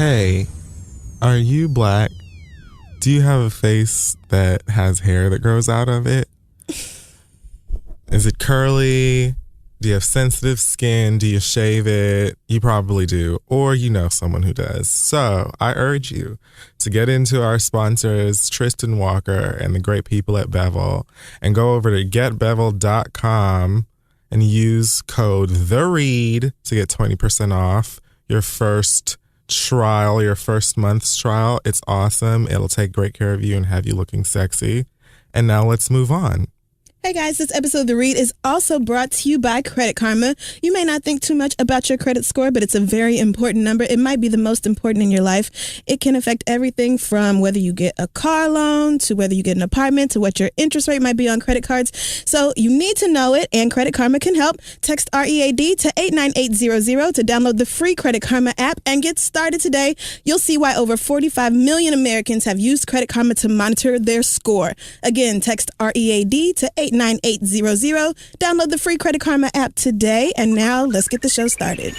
Hey, are you black? Do you have a face that has hair that grows out of it? Is it curly? Do you have sensitive skin? Do you shave it? You probably do, or you know someone who does. So I urge you to get into our sponsors, Tristan Walker and the great people at Bevel, and go over to getbevel.com and use code THEREAD to get 20% off your first trial, your first month's trial. It's awesome. It'll take great care of you and have you looking sexy. And now let's move on. Hey guys, this episode of The Read is also brought to you by Credit Karma. You may not think too much about your credit score, but it's a very important number. It might be the most important in your life. It can affect everything from whether you get a car loan to whether you get an apartment to what your interest rate might be on credit cards. So you need to know it, and Credit Karma can help. Text READ to 89800 to download the free Credit Karma app and get started today. You'll see why over 45 million Americans have used Credit Karma to monitor their score. Again, text READ to 89800. Download the free Credit Karma app today. And now let's get the show started.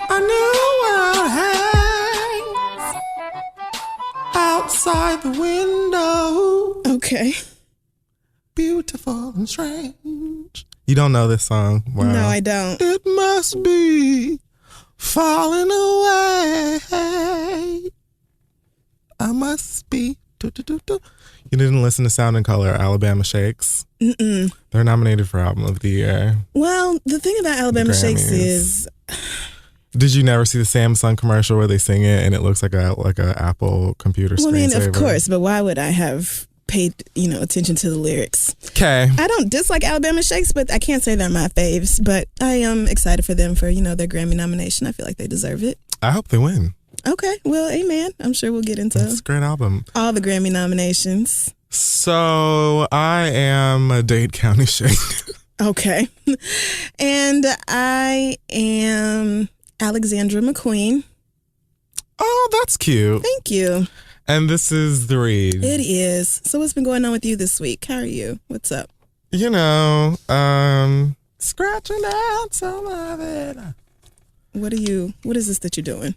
A new world hangs outside the window. Okay. Beautiful and strange. You don't know this song? Wow. No, I don't. It must be falling away. I must be. You didn't listen to Sound and Color, Alabama Shakes? Mm-mm. They're nominated for Album of the Year. Well, the thing about Alabama Shakes is... Did you never see the Samsung commercial where they sing it and it looks like a Apple computer screensaver? Well, I mean, of course, but why would I have paid, attention to the lyrics? Okay. I don't dislike Alabama Shakes, but I can't say they're my faves. But I am excited for them for, their Grammy nomination. I feel like they deserve it. I hope they win. Okay. Well, amen. I'm sure we'll get into It's a great album. All the Grammy nominations. So I am a Dade County Shake. Okay. And I am Alexandra McQueen. Oh, that's cute. Thank you. And this is The Read. It is. So what's been going on with you this week? How are you? What's up? Scratching out some of it. What is this that you're doing?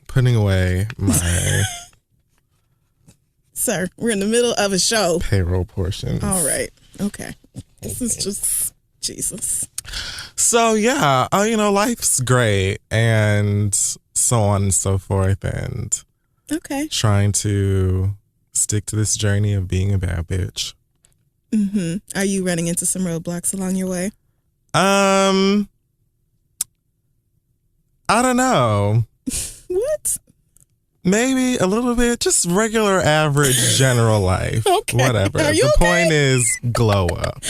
Putting away my Sir, we're in the middle of a show. Payroll portions. All right. Okay. This is just Jesus. So yeah, life's great and so on and so forth, and okay, trying to stick to this journey of being a bad bitch. Mm-hmm. Are you running into some roadblocks along your way? I don't know. What? Maybe a little bit, just regular, average, general life. Okay. Whatever. Are you The okay? point is glow up.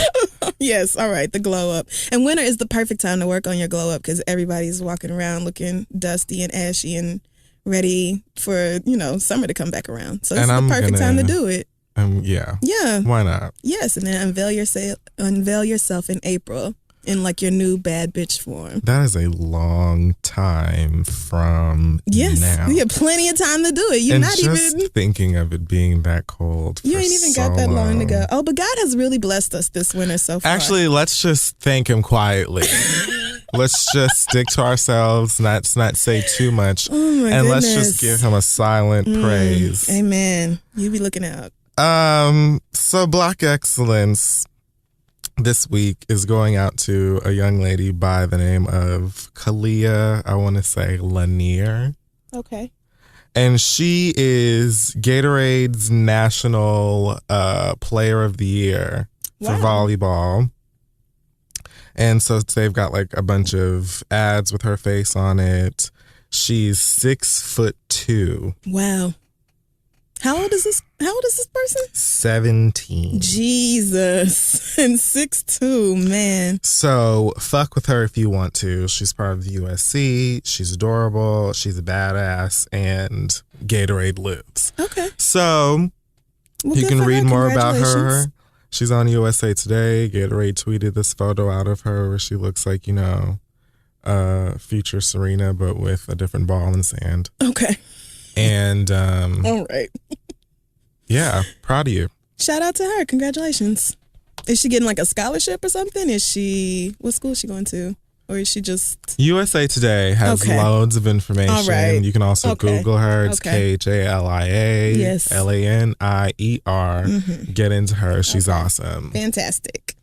Yes. All right. The glow up. And winter is the perfect time to work on your glow up because everybody's walking around looking dusty and ashy and ready for, summer to come back around. So this is the perfect time to do it. Yeah. Yeah. Why not? Yes. And then unveil yourself in April in like your new bad bitch form. That is a long time from now. You have plenty of time to do it. You're and not just even thinking of it being that cold. You ain't even got that long to go. Oh, but God has really blessed us this winter so far. Actually, let's just thank him quietly. Let's just stick to ourselves, not say too much. Oh my and goodness. let's just give him a silent praise. Amen. You be looking out. So Black Excellence this week is going out to a young lady by the name of Kalia, I want to say Lanier. Okay. And she is Gatorade's National Player of the Year for volleyball. And so they've got like a bunch of ads with her face on it. She's 6'2". Wow. How old is this person? 17. Jesus. And 6'2", man. So fuck with her if you want to. She's part of the USC. She's adorable. She's a badass. And Gatorade lives. Okay. So you can read more about her. She's on USA Today. Gatorade tweeted this photo out of her where she looks like, future Serena, but with a different ball and sand. Okay. And all right. Yeah, proud of you. Shout out to her. Congratulations. Is she getting like a scholarship or something? What school is she going to? Or is she just... USA Today has loads of information. All right. You can also Google her. It's KHALIA Yes. LANIER. Get into her. She's awesome. Fantastic.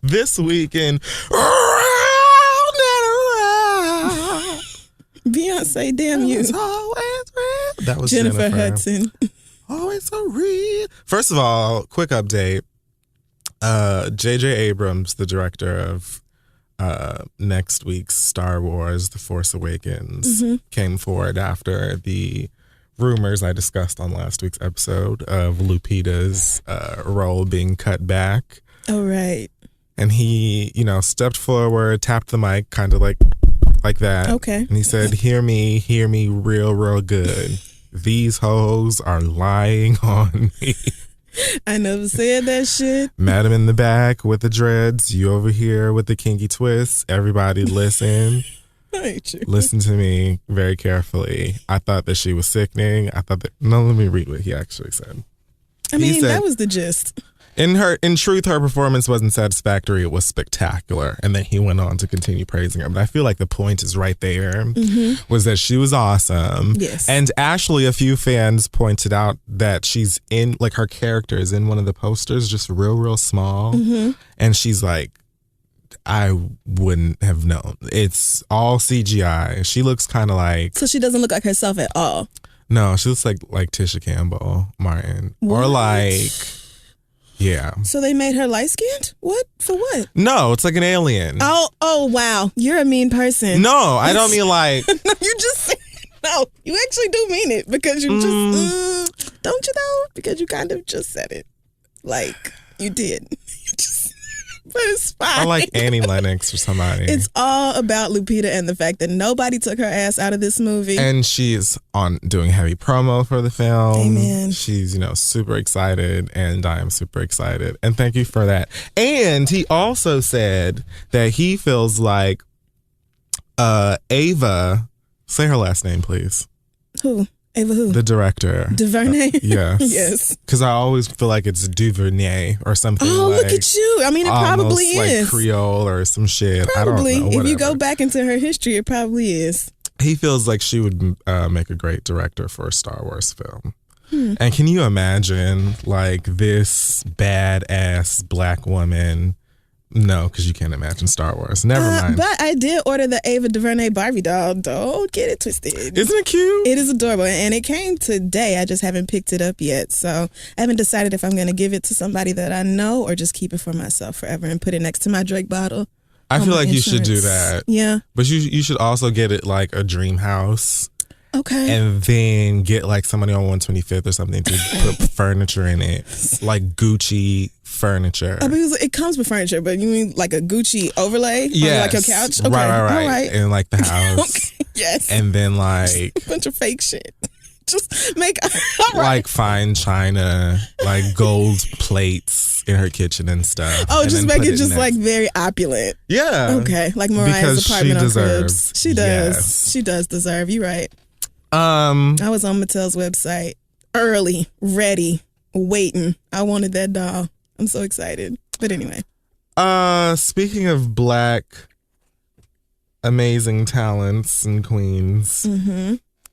This weekend, Beyonce, damn you. That was Jennifer Hudson. Always so real. First of all, quick update. J.J. Abrams, the director of next week's Star Wars, The Force Awakens, came forward after the rumors I discussed on last week's episode of Lupita's role being cut back. Oh, right. And he, stepped forward, tapped the mic, kind of like that. Okay. And he said, hear me real, real good. These hoes are lying on me. I never said that shit. Madam in the back with the dreads, you over here with the kinky twists. Everybody listen. Listen to me very carefully. I thought that she was sickening. Let me read what he actually said. He said, that was the gist. In truth, her performance wasn't satisfactory. It was spectacular. And then he went on to continue praising her. But I feel like the point is right there, was that she was awesome. Yes. And actually, a few fans pointed out that she's in, like, her character is in one of the posters, just real, real small. And she's like, I wouldn't have known. It's all CGI. She looks kind of like... So she doesn't look like herself at all? No, she looks like Tisha Campbell Martin. What? Or like... Yeah. So they made her light-skinned? What? For what? No, it's like an alien. Oh, wow. You're a mean person. No, I don't mean like... No, you just said... No, you actually do mean it because you just... don't you though? Because you kind of just said it. Like, you did. But it's fine. I like Annie Lennox or somebody. It's all about Lupita and the fact that nobody took her ass out of this movie. And she's doing heavy promo for the film. Amen. She's, super excited, and I am super excited. And thank you for that. And he also said that he feels like Ava, say her last name, please. Who? Ava who? The director. DuVernay? Yes. Yes. Because I always feel like it's Duvernay or something. Oh, like, look at you. I mean, it probably is. Like Creole or some shit. Probably. I don't know. If you go back into her history, it probably is. He feels like she would make a great director for a Star Wars film. And can you imagine, like, this badass black woman? No, because you can't imagine Star Wars. Never mind. But I did order the Ava DuVernay Barbie doll. Don't get it twisted. Isn't it cute? It is adorable. And it came today. I just haven't picked it up yet. So I haven't decided if I'm going to give it to somebody that I know or just keep it for myself forever and put it next to my Drake bottle. I feel like you should do that. Yeah. But you should also get it like a dream house. Okay. And then get like somebody on 125th or something to put furniture in it. Like Gucci furniture. Because it comes with furniture, but you mean like a Gucci overlay? Yeah. Like your couch? Okay. Right. All right. And like the house. Okay. Yes. And then like a bunch of fake shit. Just make like fine china, like gold plates in her kitchen and stuff. Oh, and just make it just like very opulent. Yeah. Okay. Like Mariah's apartment on Cribs. She does. Yes. She does deserve. You're right. I was on Mattel's website early, ready, waiting. I wanted that doll. I'm so excited. But anyway. Speaking of black amazing talents and queens.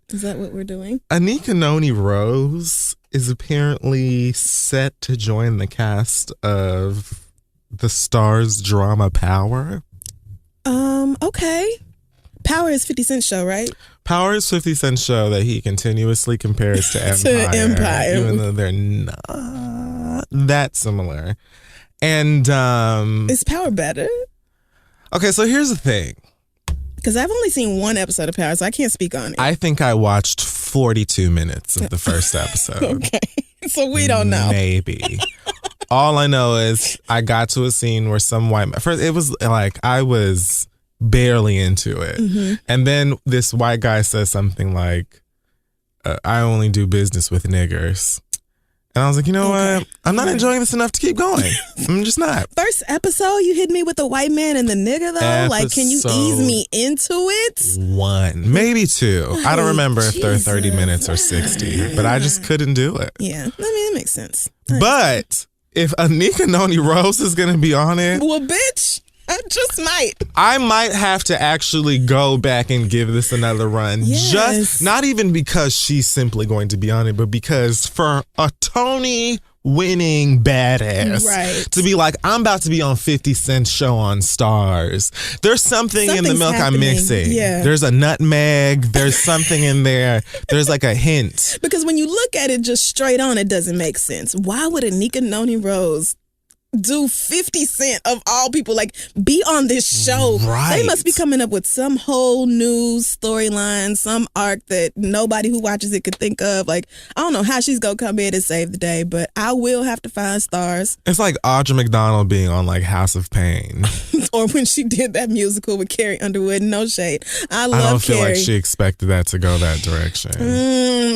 Is that what we're doing? Anika Noni Rose is apparently set to join the cast of the Starz drama Power. Okay. Power is 50 Cent's show, right? Power is 50 Cent's show that he continuously compares to Empire. Even though they're not that similar. And is Power better? Okay, so here's the thing. Because I've only seen one episode of Power, so I can't speak on it. I think I watched 42 minutes of the first episode. Okay. So we don't know. Maybe. All I know is I got to a scene where some white man, first it was like I was barely into it. And then this white guy says something like, I only do business with niggers. And I was like, you know what? I'm not enjoying this enough to keep going. I'm just not. First episode, you hit me with the white man and the nigga, though. Like, can you ease me into it? 1, maybe 2. I don't remember if they're 30 minutes or 60, but I just couldn't do it. Yeah, I mean, it makes sense. But if Anika Noni Rose is going to be on it. Well, bitch. I just might. I might have to actually go back and give this another run. Yes. Just not even because she's simply going to be on it, but because for a Tony winning badass to be like, I'm about to be on 50 Cent's show on Stars. There's something in the milk I'm mixing. Yeah. There's a nutmeg. There's something in there. There's like a hint. Because when you look at it just straight on, it doesn't make sense. Why would Anika Noni Rose do 50 Cent of all people, like, be on this show? Right. They must be coming up with some whole new storyline, some arc that nobody who watches it could think of. Like, I don't know how she's gonna come in and save the day, but I will have to find Stars. It's like Audra McDonald being on like House of Pain. Or when she did that musical with Carrie Underwood. No shade. I don't feel Carrie. like she expected that to go that direction.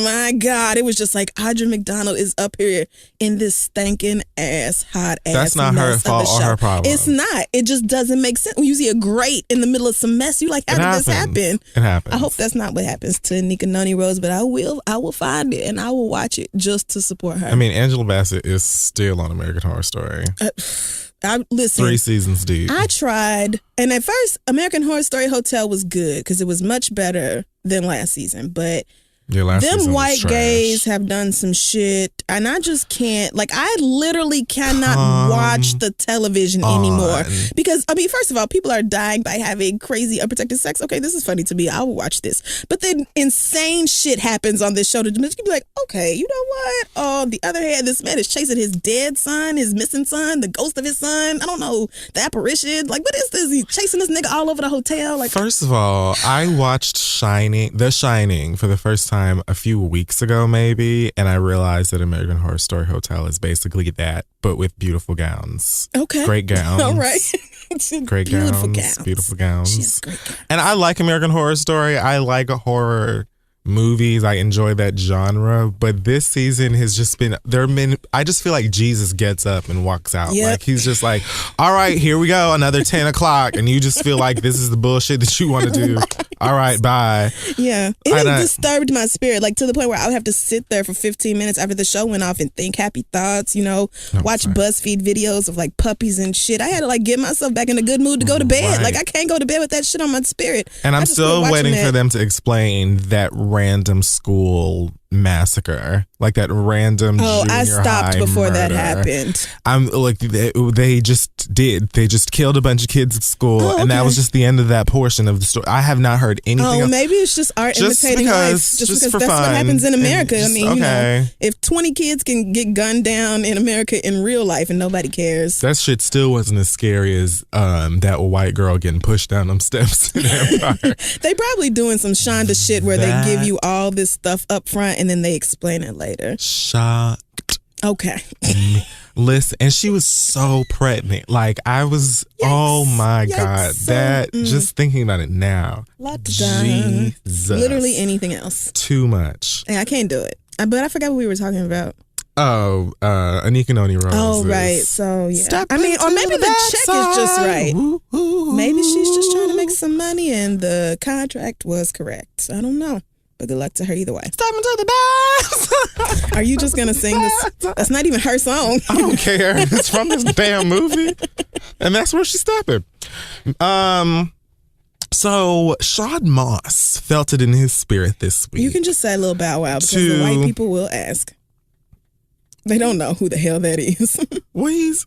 My God. It was just like Audra McDonald is up here in this stinking ass, hot ass. That's not her fault or her problem. It's not. It just doesn't make sense. When you see a grate in the middle of some mess, you like, how did this happen? It happens. I hope that's not what happens to Anika Noni Rose, but I will find it and I will watch it just to support her. I mean, Angela Bassett is still on American Horror Story. Listen, 3 seasons deep. I tried, and at first, American Horror Story Hotel was good because it was much better than last season, but them white gays have done some shit, and I just can't. Like, I literally cannot watch the television anymore because, I mean, first of all, people are dying by having crazy unprotected sex. Okay, this is funny to me. I will watch this, but then insane shit happens on this show to make you be like, okay, you know what? On the other hand, this man is chasing his dead son, his missing son, the ghost of his son. I don't know, the apparition. Like, what is this? He's chasing this nigga all over the hotel. Like, first of all, I watched The Shining for the first time a few weeks ago, maybe, and I realized that American Horror Story Hotel is basically that, but with beautiful gowns. Okay. Great gowns. All right. Great beautiful gowns. Beautiful gowns. She has great gowns. And I like American Horror Story. I like horror movies. I enjoy that genre, but this season has just been I just feel like Jesus gets up and walks out. Yep. Like, he's just like, all right, here we go, another 10 o'clock, and you just feel like this is the bullshit that you want to do. Right. All right, bye. Yeah, it disturbed my spirit, like, to the point where I would have to sit there for 15 minutes after the show went off and think happy thoughts, watch BuzzFeed videos of like puppies and shit. I had to like get myself back in a good mood to go to bed. Right. Like, I can't go to bed with that shit on my spirit. And I'm still waiting for them to explain that random school massacre, like that random I stopped high before murder. that happened. I'm like, they just killed a bunch of kids at school, and that was just the end of that portion of the story. I have not heard anything else. Maybe it's just art imitating life. Just because that's fun. what happens in America. I mean, okay. If 20 kids can get gunned down in America in real life and nobody cares, that shit still wasn't as scary as that white girl getting pushed down them steps in Empire. They probably doing some Shonda shit where they give you all this stuff up front and then they explain it later. Shocked. Okay. Listen, and she was so pregnant. Like, I was, oh my God. That, just thinking about it now. Jesus. Literally anything else. Too much. I can't do it. But I forgot what we were talking about. Oh, Anika Noni Rose. Oh, right. So, yeah. I mean, or maybe the check is just right. Maybe she's just trying to make some money and the contract was correct. I don't know. But good luck to her either way. Step into the bass. Are you just going to sing this? That's not even her song. I don't care. It's from this damn movie. And that's where she's stepping. So Sean Moss felt it in his spirit this week. You can just say Lil Bow Wow because the white people will ask. They don't know who the hell that is. Well, he's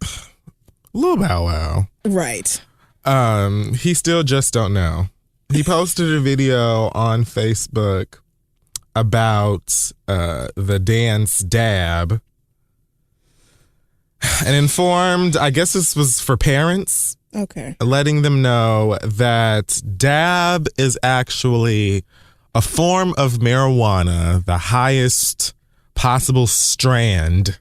Lil Bow Wow. Right. He still just don't know. He posted a video on Facebook about the dance dab and informed, I guess this was for parents. Okay. Letting them know that dab is actually a form of marijuana, the highest possible strand.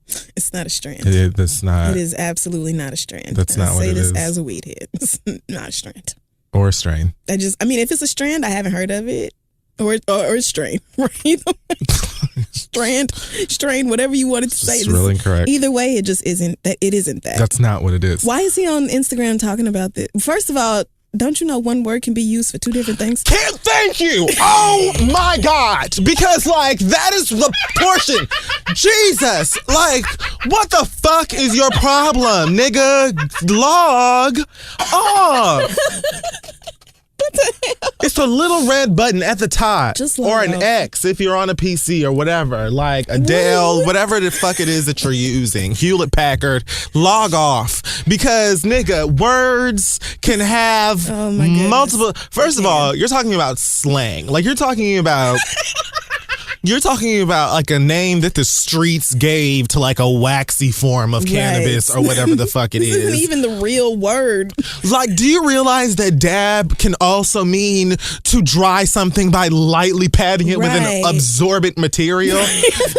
It's not a strand. It's not. It is absolutely not a strand. That's not what it is. I say this as a weed head. It's not a strand. Or a strain. If it's a strand, I haven't heard of it. or strain. Strain, whatever you wanted to say. It's really incorrect. Either way, it just isn't that. It isn't that. That's not what it is. Why is he on Instagram talking about this? First of all, don't you know one word can be used for two different things? Thank you. Oh my God. Because that is the portion. Jesus. What the fuck is your problem, nigga? Log off. What the hell? It's a little red button at the top. Just or an off. X if you're on a PC or whatever. Like a Dell, whatever the fuck it is that you're using. Hewlett Packard. Log off. Because, nigga, words can have multiple... First of all, you're talking about slang. You're talking about... You're talking about a name that the streets gave to a waxy form of cannabis or whatever the fuck it is. This isn't even the real word. Do you realize that dab can also mean to dry something by lightly patting it with an absorbent material?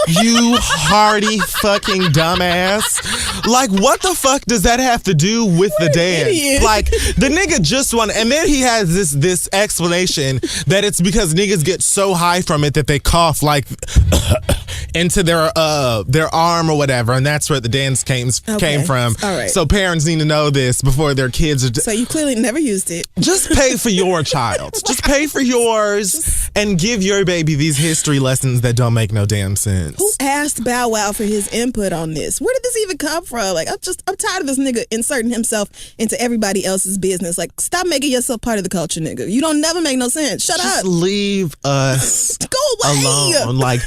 You hardy fucking dumbass. What the fuck does that have to do with the dance? Idiot. The nigga just won, and then he has this explanation that it's because niggas get so high from it that they cough into their arm or whatever, and that's where the dance came from. All right. So parents need to know this before their kids are... So you clearly never used it. Just pay for your child. Just pay for yours and give your baby these history lessons that don't make no damn sense. Who asked Bow Wow for his input on this? Where did this even come from? I'm tired of this nigga inserting himself into everybody else's business. Stop making yourself part of the culture, nigga. You don't never make no sense. Shut Just up. Leave us Go away. alone.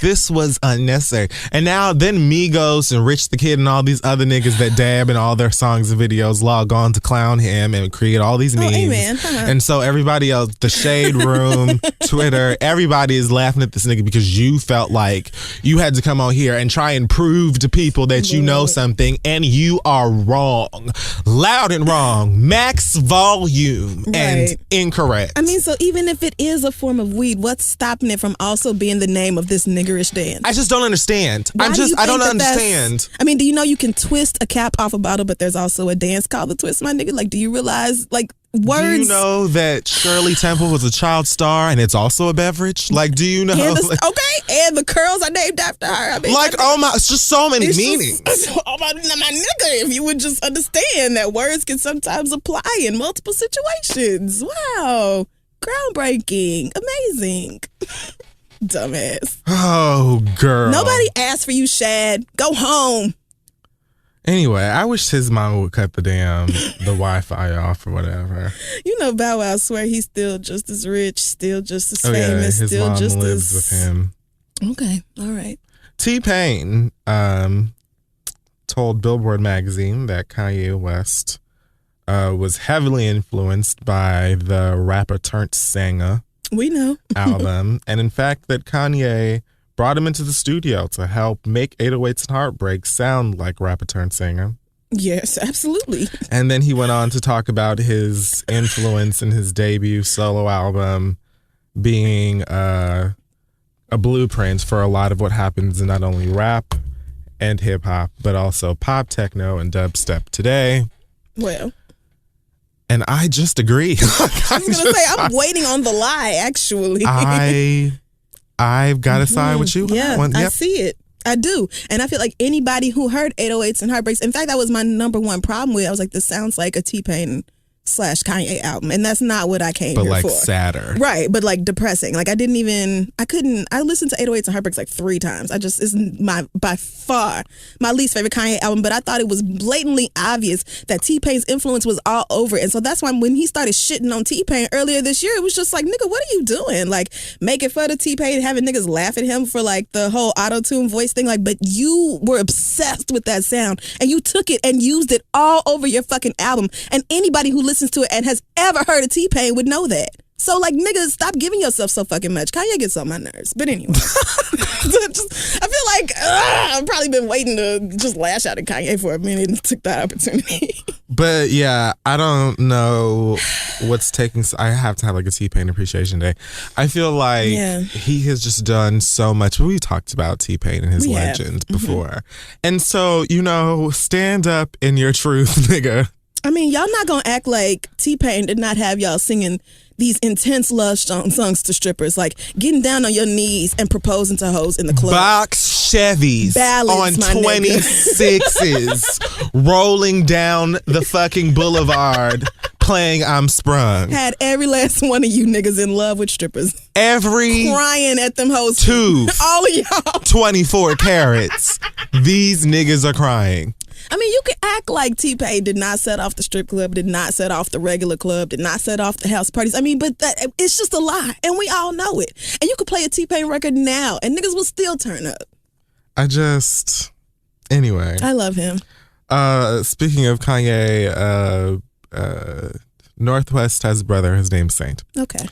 This was unnecessary. And now then Migos and Rich the Kid and all these other niggas that dab in all their songs and videos log on to clown him and create all these memes. Amen. And so everybody else, the Shade Room, Twitter, everybody is laughing at this nigga because you felt like you had to come on here and try and prove to people that you know something, and you are wrong. Loud and wrong. Max volume and incorrect. I mean, so even if it is a form of weed, what's stopping it from also being the name of this niggerish dance? I just don't understand. I don't understand. I mean, do you know you can twist a cap off a bottle, but there's also a dance called the twist, my nigga? Do you realize, words? Do you know that Shirley Temple was a child star and it's also a beverage? Do you know? And the curls are named after her. I mean, it's just so many meanings. My nigga, if you would just understand that words can sometimes apply in multiple situations. Wow. Groundbreaking. Amazing. Dumbass. Oh, girl. Nobody asked for you, Shad. Go home. Anyway, I wish his mama would cut the Wi-Fi off or whatever. You know, Bow Wow swear he's still just as rich, still just as famous. famous, his still mom just lives with him. Okay, all right. T-Pain told Billboard magazine that Kanye West was heavily influenced by the rapper turned singer We know album, and in fact that Kanye brought him into the studio to help make 808s and Heartbreak sound like rapper turned singer. Yes, absolutely. And then he went on to talk about his influence in his debut solo album being a blueprint for a lot of what happens in not only rap and hip hop, but also pop, techno, and dubstep today. Well, and I just agree. I was gonna say I'm waiting on the lie. Actually, I've got to side with you. Yeah, I see it. I do. And I feel like anybody who heard 808s and Heartbreaks, in fact, that was my number one problem with it. I was like, this sounds like a T-Pain / Kanye album, and that's not what I came here for. But sadder. Right, but depressing. I listened to 808s and Heartbreaks 3 times. It's by far my least favorite Kanye album, but I thought it was blatantly obvious that T-Pain's influence was all over it. And so that's why when he started shitting on T-Pain earlier this year, it was just nigga, what are you doing? Making fun of T-Pain, having niggas laugh at him for the whole auto-tune voice thing. But you were obsessed with that sound, and you took it and used it all over your fucking album. And anybody who listens to it and has ever heard of T-Pain would know that. So, niggas, stop giving yourself so fucking much. Kanye gets on my nerves. But anyway, I feel I've probably been waiting to just lash out at Kanye for a minute and took that opportunity. But yeah, I don't know what's taking. I have to have a T-Pain appreciation day. I feel like he has just done so much. We talked about T-Pain and his legends before. And so, stand up in your truth, nigga. I mean, y'all not gonna act like T-Pain did not have y'all singing these intense love songs to strippers, like getting down on your knees and proposing to hoes in the club. Box Chevys Ballads, on 26s rolling down the fucking boulevard playing I'm Sprung. Had every last one of you niggas in love with strippers. Crying at them hoes. Tooth. All of y'all. 24 carats. These niggas are crying. I mean, you could act like T-Pain did not set off the strip club, did not set off the regular club, did not set off the house parties. I mean, but it's just a lie, and we all know it. And you could play a T-Pain record now, and niggas will still turn up. Anyway. I love him. Speaking of Kanye, Northwest has a brother. His name's Saint. Okay.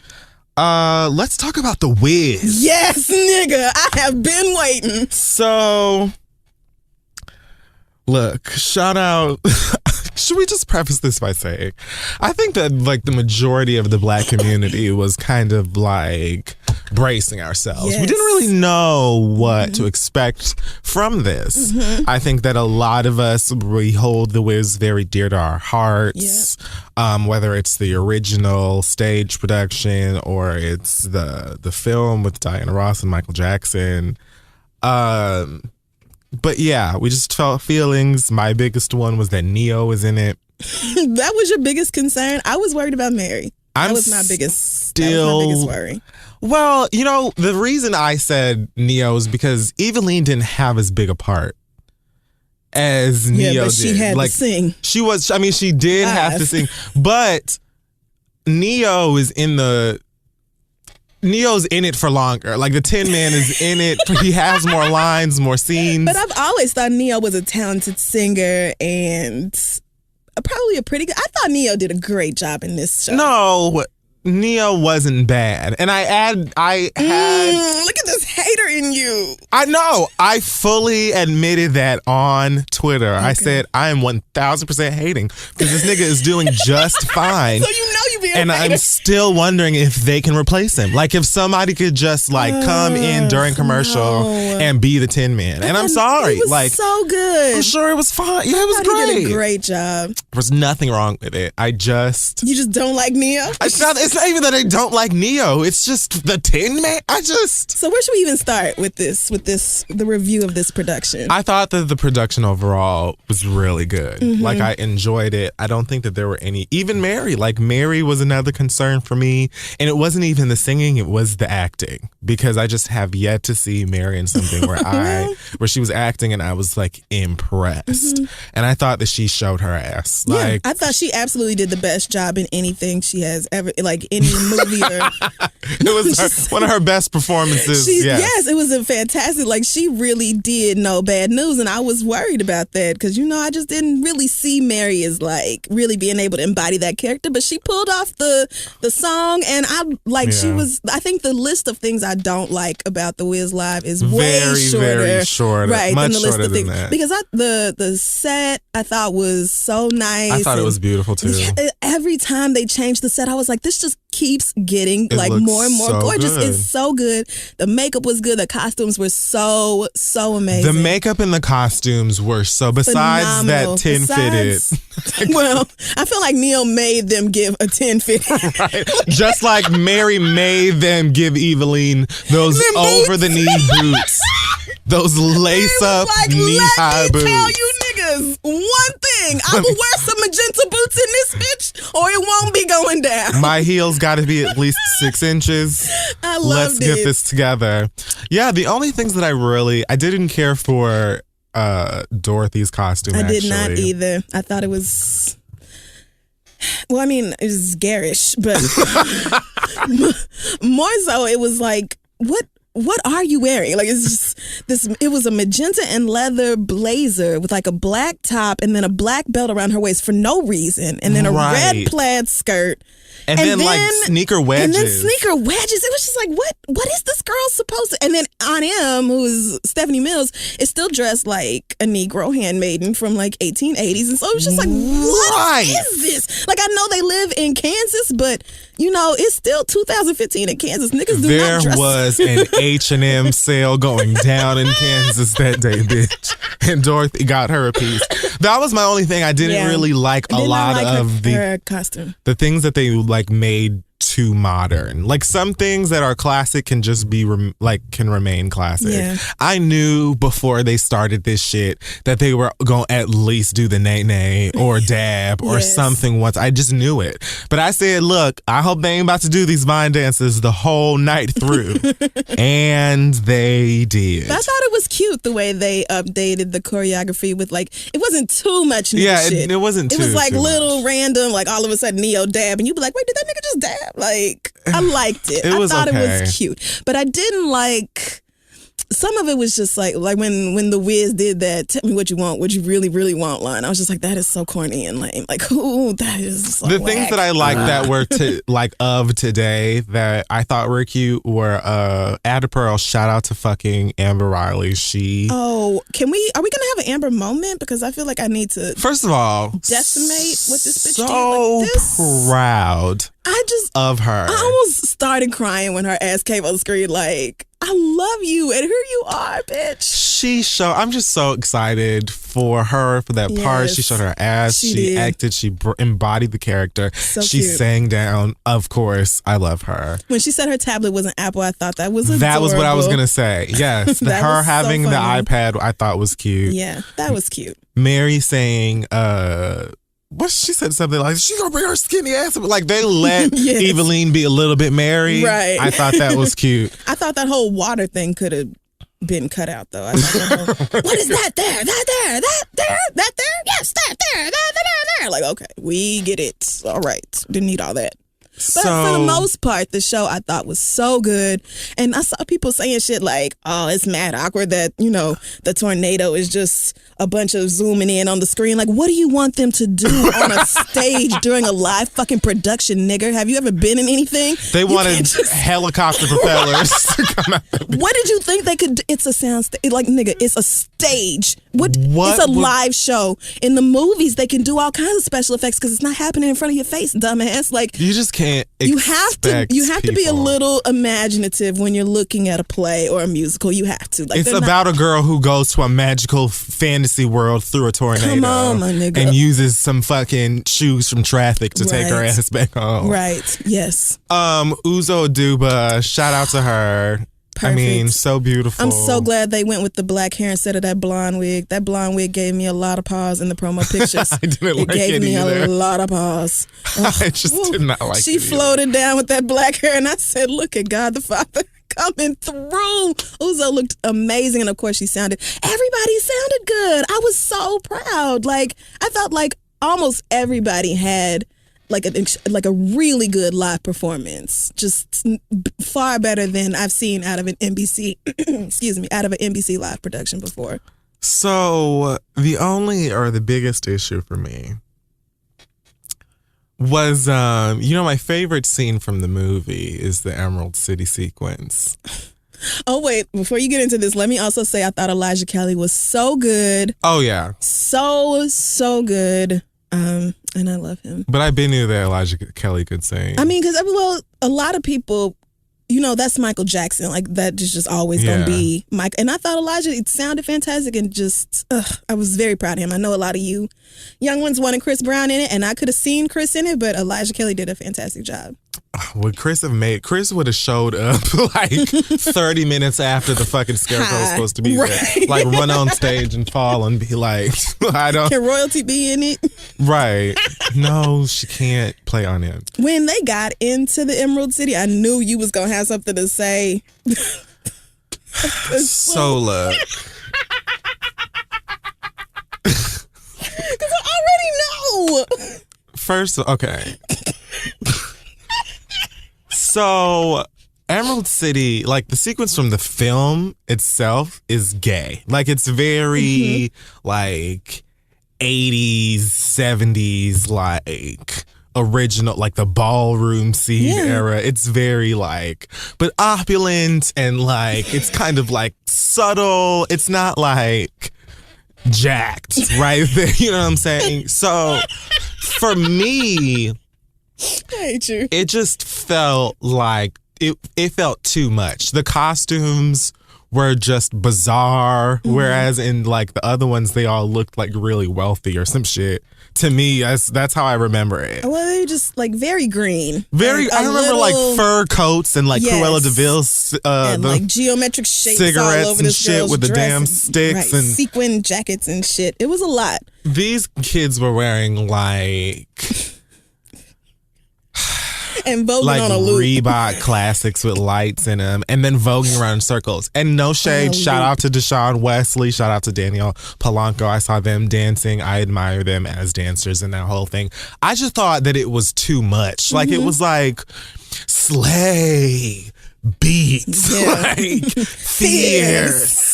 Let's talk about the Wiz. Yes, nigga. I have been waiting. So, look, shout out. Should we just preface this by saying, I think that like the majority of the black community was kind of like bracing ourselves. Yes. We didn't really know what to expect from this. I think that a lot of us, we hold the Wiz very dear to our hearts. Whether it's the original stage production or it's the film with Diana Ross and Michael Jackson. But yeah, we just felt feelings. My biggest one was that Neo was in it. That was your biggest concern? I was worried about Mary. That was my biggest worry. Well, you know, the reason I said Neo is because Eveline didn't have as big a part as Neo but she did. had to sing. She did have to sing. But Neo's in it for longer. Like the Tin Man is in it. He has more lines, more scenes. But I've always thought Neo was a talented singer and probably a pretty good. I thought Neo did a great job in this show. No, Neo wasn't bad. And I had look at this hater in you. I know. I fully admitted that on Twitter. Okay. I said I am 1,000% hating because this nigga is doing just fine. So you know you being and a hater. I'm still wondering if they can replace him. Like if somebody could just like come in during commercial and be the Tin Man. And I'm sorry. It was like so good. I'm sure it was fine. Yeah, it was great. He did a great job. There's nothing wrong with it. You just don't like Neo? It's not even that I don't like Neo. It's just the Tin Man. So where should we even start with the review of this production? I thought that the production overall was really good. Like I enjoyed it. I don't think that there were even Mary. Like Mary was another concern for me. And it wasn't even the singing, it was the acting. Because I just have yet to see Mary in something where she was acting and I was like impressed. And I thought that she showed her ass. Yeah, like I thought she absolutely did the best job in anything she has ever, like any movie or it was one of her best performances. Yes, it was a fantastic. Like she really did know bad news, and I was worried about that because I just didn't really see Mary as like really being able to embody that character. But she pulled off the song, and she was. I think the list of things I don't like about the Wiz Live is very shorter, right? Much than the list shorter of things. than that. Because the set I thought was so nice. I thought it was beautiful too. Every time they changed the set, I was like, this just keeps getting like more and more so gorgeous. good. It's so good. The makeup was good. The costumes were so amazing. The makeup and the costumes were so. Besides phenomenal. that tin fitted. Well, I feel like Neil made them give a 10 fitted. Right. Just like Mary made them give Eveline those over the knee boots. Those lace up knee high boots. Tell you niggas one thing. I will wear some magenta boots in this bitch or it won't be going down. My heels got to be at least 6 inches. I loved Let's get this together. Yeah, the only things that I didn't care for Dorothy's costume. I did not either. I thought it was. Well, I mean, it was garish, but more so, it was like, what are you wearing? Like, it's just this. It was a magenta and leather blazer with like a black top and then a black belt around her waist for no reason, and then a red plaid skirt. And then like sneaker wedges. And then sneaker wedges. It was just like, what is this girl supposed to? And then Aunt who is Stephanie Mills, is still dressed like a Negro handmaiden from like 1880s. And so it was just like, what is this? Like, I know they live in Kansas, but it's still 2015 in Kansas. Niggas do not dress. There was an H&M sale going down down in Kansas that day, bitch. And Dorothy got her a piece. That was my only thing. I didn't really like a lot of her costume. The things that they like made too modern. Like some things that are classic can just be can remain classic. Yeah. I knew before they started this shit that they were going to at least do the nay or dab or something once. I just knew it. But I said, look, I hope they ain't about to do these vine dances the whole night through. And they did. I thought it was cute the way they updated the choreography with like, it wasn't too much new shit. It wasn't too It was like too little much. Random, like all of a sudden Neo dab and you'd be like, wait, did that nigga just dab? Like, I liked it. I thought okay. it was cute. But I didn't like, some of it was just like when the Wiz did that, tell me what you want, what you really, really want line. I was just like, that is so corny and lame. Like, ooh, that is so the whack. things that I liked that were of today that I thought were cute were Ada Pearl, shout out to fucking Amber Riley. Are we gonna have an Amber moment? Because I feel like I need to first of all decimate what this bitch did. so Like this. proud of her. I almost started crying when her ass came on the screen. Like, I love you and here you are, bitch. I'm just so excited for her for that part. She showed her ass. She acted. She embodied the character. So she cute. sang down. Of course, I love her. When she said her tablet was an Apple, I thought that was adorable. That was what I was gonna say. Yes, her having so the funny. iPad, I thought was cute. Yeah, that was cute. Mary saying, what she said something like she gonna bring her skinny ass up. Like they let Eveline be a little bit Mary. Right. I thought that was cute. I thought that whole water thing could have been cut out though. I thought what is that there? That there? That there? That there? Yes, that there. That there. Like, okay, we get it. All right. Didn't need all that. But for the most part, the show I thought was so good. And I saw people saying shit like, oh, it's mad awkward that, the tornado is just a bunch of zooming in on the screen. Like, what do you want them to do on a stage during a live fucking production, nigga? Have you ever been in anything? They wanted helicopter propellers to come out. What did you think they could do? It's a sound stage. Like, nigga, it's a stage. It's a live show. In the movies, they can do all kinds of special effects because it's not happening in front of your face, dumbass. Like, you just can't. You have to be a little imaginative when you're looking at a play or a musical. You have to. Like, it's about a girl who goes to a magical fantasy world through a tornado. Come on, my nigga. And uses some fucking shoes from traffic to take her ass back home. Right. Yes. Uzo Aduba, shout out to her. Perfect. I mean, so beautiful. I'm so glad they went with the black hair instead of that blonde wig. That blonde wig gave me a lot of pause in the promo pictures. I didn't like it gave me either. a lot of pause. I just did not like it. She floated down with that black hair, and I said, look at God the Father coming through. Uzo looked amazing, and of course, everybody sounded good. I was so proud. Like, I felt like almost everybody had like a really good live performance, just far better than I've seen out of an NBC out of an NBC live production before. So the biggest issue for me was my favorite scene from the movie is the Emerald City sequence. Oh wait, before you get into this, let me also say I thought Elijah Kelly was so good. Oh yeah, so good. And I love him. But I knew that Elijah Kelly could sing. I mean, because a lot of people, that's Michael Jackson. Like, that is just always going to be Mike. And I thought Elijah, it sounded fantastic, and just, I was very proud of him. I know a lot of you young ones wanted Chris Brown in it, and I could have seen Chris in it, but Elijah Kelly did a fantastic job. Would Chris would have showed up like 30 minutes after the fucking scarecrow was supposed to be there. Like, run on stage and fall and be like, Can royalty be in it? Right. No, she can't play on him. When they got into the Emerald City, I knew you was going to have something to say. Sola. Because I already know. First, okay. So, Emerald City, like the sequence from the film itself is gay. Like, it's very like 80s, 70s, like original, like the ballroom scene era. It's very like, but opulent and like, it's kind of like subtle. It's not like jacked right there. You know what I'm saying? So, for me, I hate you. it just felt like it felt too much. The costumes were just bizarre, whereas in like the other ones, they all looked like really wealthy or some shit. To me, that's how I remember it. Well, they were just like very green. Very, I remember like fur coats and like Cruella de Vil's and like geometric shapes cigarettes all over and this shit girl's with the dress damn sticks and sequin jackets and shit. It was a lot. These kids were wearing like and voguing on a loop. Reebok classics with lights in them, and then voguing around in circles. And no shade, shout out to Deshaun Wesley, shout out to Danielle Polanco. I saw them dancing. I admire them as dancers in that whole thing. I just thought that it was too much. Like it was like slay beats, like fierce.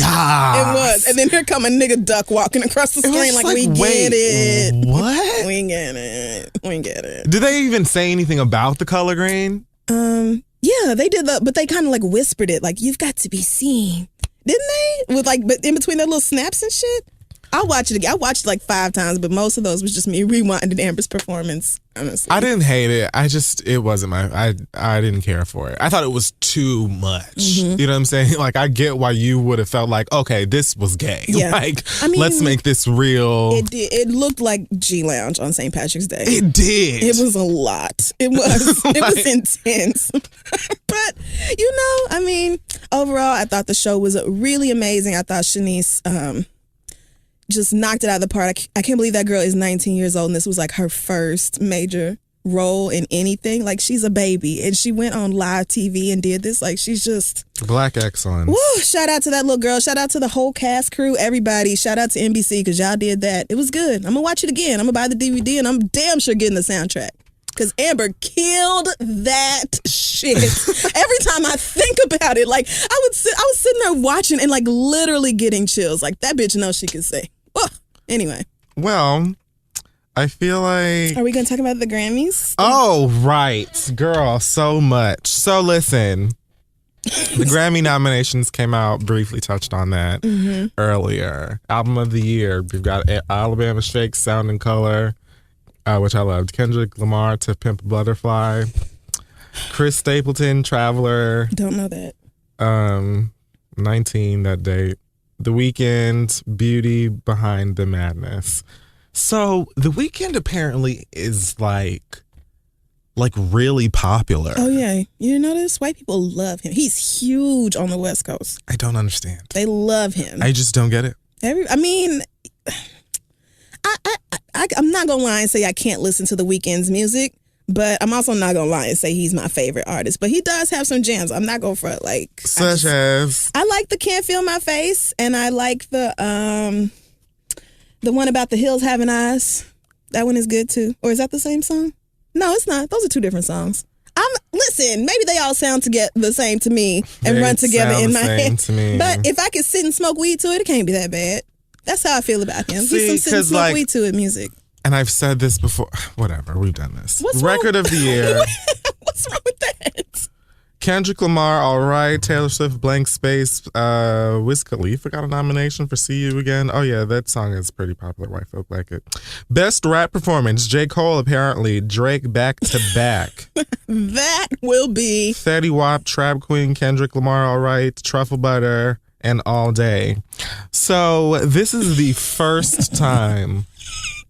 Yeah, it was. And then here come a nigga duck walking across the screen like we get it. What? We get it. We get it. Did they even say anything about the color green? Yeah, they did but they kind of like whispered it, like you've got to be seen, didn't they? With like, but in between their little snaps and shit. I'll watch it again. I watched it like 5 times, but most of those was just me rewinding Amber's performance. Honestly, I didn't hate it. It wasn't I didn't care for it. I thought it was too much. You know what I'm saying? Like, I get why you would have felt like, okay, this was gay. Yeah. Like, I mean, let's make this real. It did. It looked like G Lounge on St. Patrick's Day. It did. It was a lot. It was. It was intense. But I mean, overall, I thought the show was really amazing. I thought Shanice just knocked it out of the park. I can't believe that girl is 19 years old and this was like her first major role in anything. Like, she's a baby and she went on live TV and did this. Like, she's just Black excellence. Woo, shout out to that little girl. Shout out to the whole cast crew, everybody. Shout out to NBC because y'all did that. It was good. I'm gonna watch it again. I'm gonna buy the DVD and I'm damn sure getting the soundtrack. Because Amber killed that shit. Every time I think about it, like, I was sitting there watching and like literally getting chills. Like, that bitch knows she can sing. Anyway. Well, I feel like... Are we going to talk about the Grammys? Oh, right. Girl, so much. So listen, the Grammy nominations came out, briefly touched on that earlier. Album of the Year, we've got Alabama Shake's Sound and Color, which I loved. Kendrick Lamar, To Pimp a Butterfly. Chris Stapleton, Traveler. Don't know that. 19, that date. The Weeknd, Beauty Behind the Madness. So The Weeknd apparently is like really popular. Oh yeah, you notice white people love him. He's huge on the West Coast. I don't understand. They love him. I just don't get it. I'm not gonna lie and say I can't listen to The Weeknd's music, but I'm also not gonna lie and say he's my favorite artist. But he does have some jams. I'm not going for it. Like, such as I like the Can't Feel My Face, and I like the one about the hills having eyes. That one is good too. Or is that the same song? No, it's not. Those are 2 different songs. Listen, maybe they all sound the same to me and run together in my head. To me. But if I could sit and smoke weed to it, it can't be that bad. That's how I feel about him. See, he's some sit and smoke weed to it music. And I've said this before. Whatever, we've done this. What's Record wrong? of the Year. What's wrong with that? Kendrick Lamar, All Right. Taylor Swift, Blank Space. Wiz Khalifa got a nomination for See You Again. Oh yeah, that song is pretty popular. White folk like it. Best Rap Performance, J. Cole apparently. Drake Back to Back. That will be. Fetty Wap, Trap Queen, Kendrick Lamar, All Right. Truffle Butter, and All Day. So this is the first time...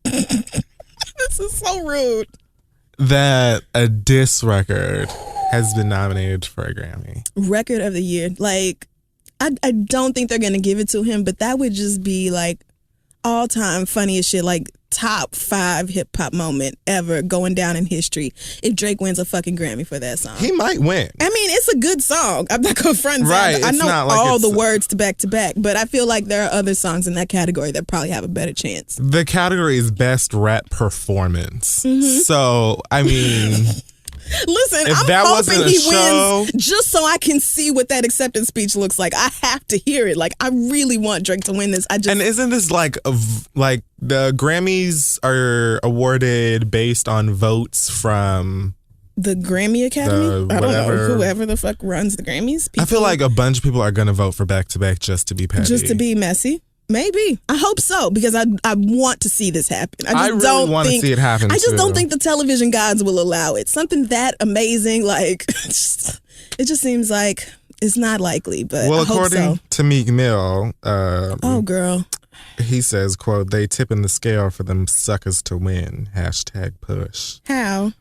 This is so rude. That a diss record has been nominated for a Grammy. Record of the Year. Like, I don't think they're going to give it to him, but that would just be like all-time funniest shit. Like, top 5 hip-hop moment ever going down in history if Drake wins a fucking Grammy for that song. He might win. I mean, it's a good song. I'm not going to front that. Right. I know all the words to back, but I feel like there are other songs in that category that probably have a better chance. The category is Best Rap Performance. So, I mean... Listen, if I'm that hoping he show, wins just so I can see what that acceptance speech looks like. I have to hear it. Like, I really want Drake to win this. And isn't this like the Grammys are awarded based on votes from the Grammy Academy? I don't know. Whoever the fuck runs the Grammys. I feel like a bunch of people are going to vote for Back to Back just to be petty. Just to be messy. Maybe. I hope so, because I want to see this happen. I really want to see it happen, I just don't think the television gods will allow it. Something that amazing, like, it just seems like it's not likely, but well, I hope according so. to Meek Mill, Oh, girl. he says, quote, they tipping the scale for them suckers to win. #push. How?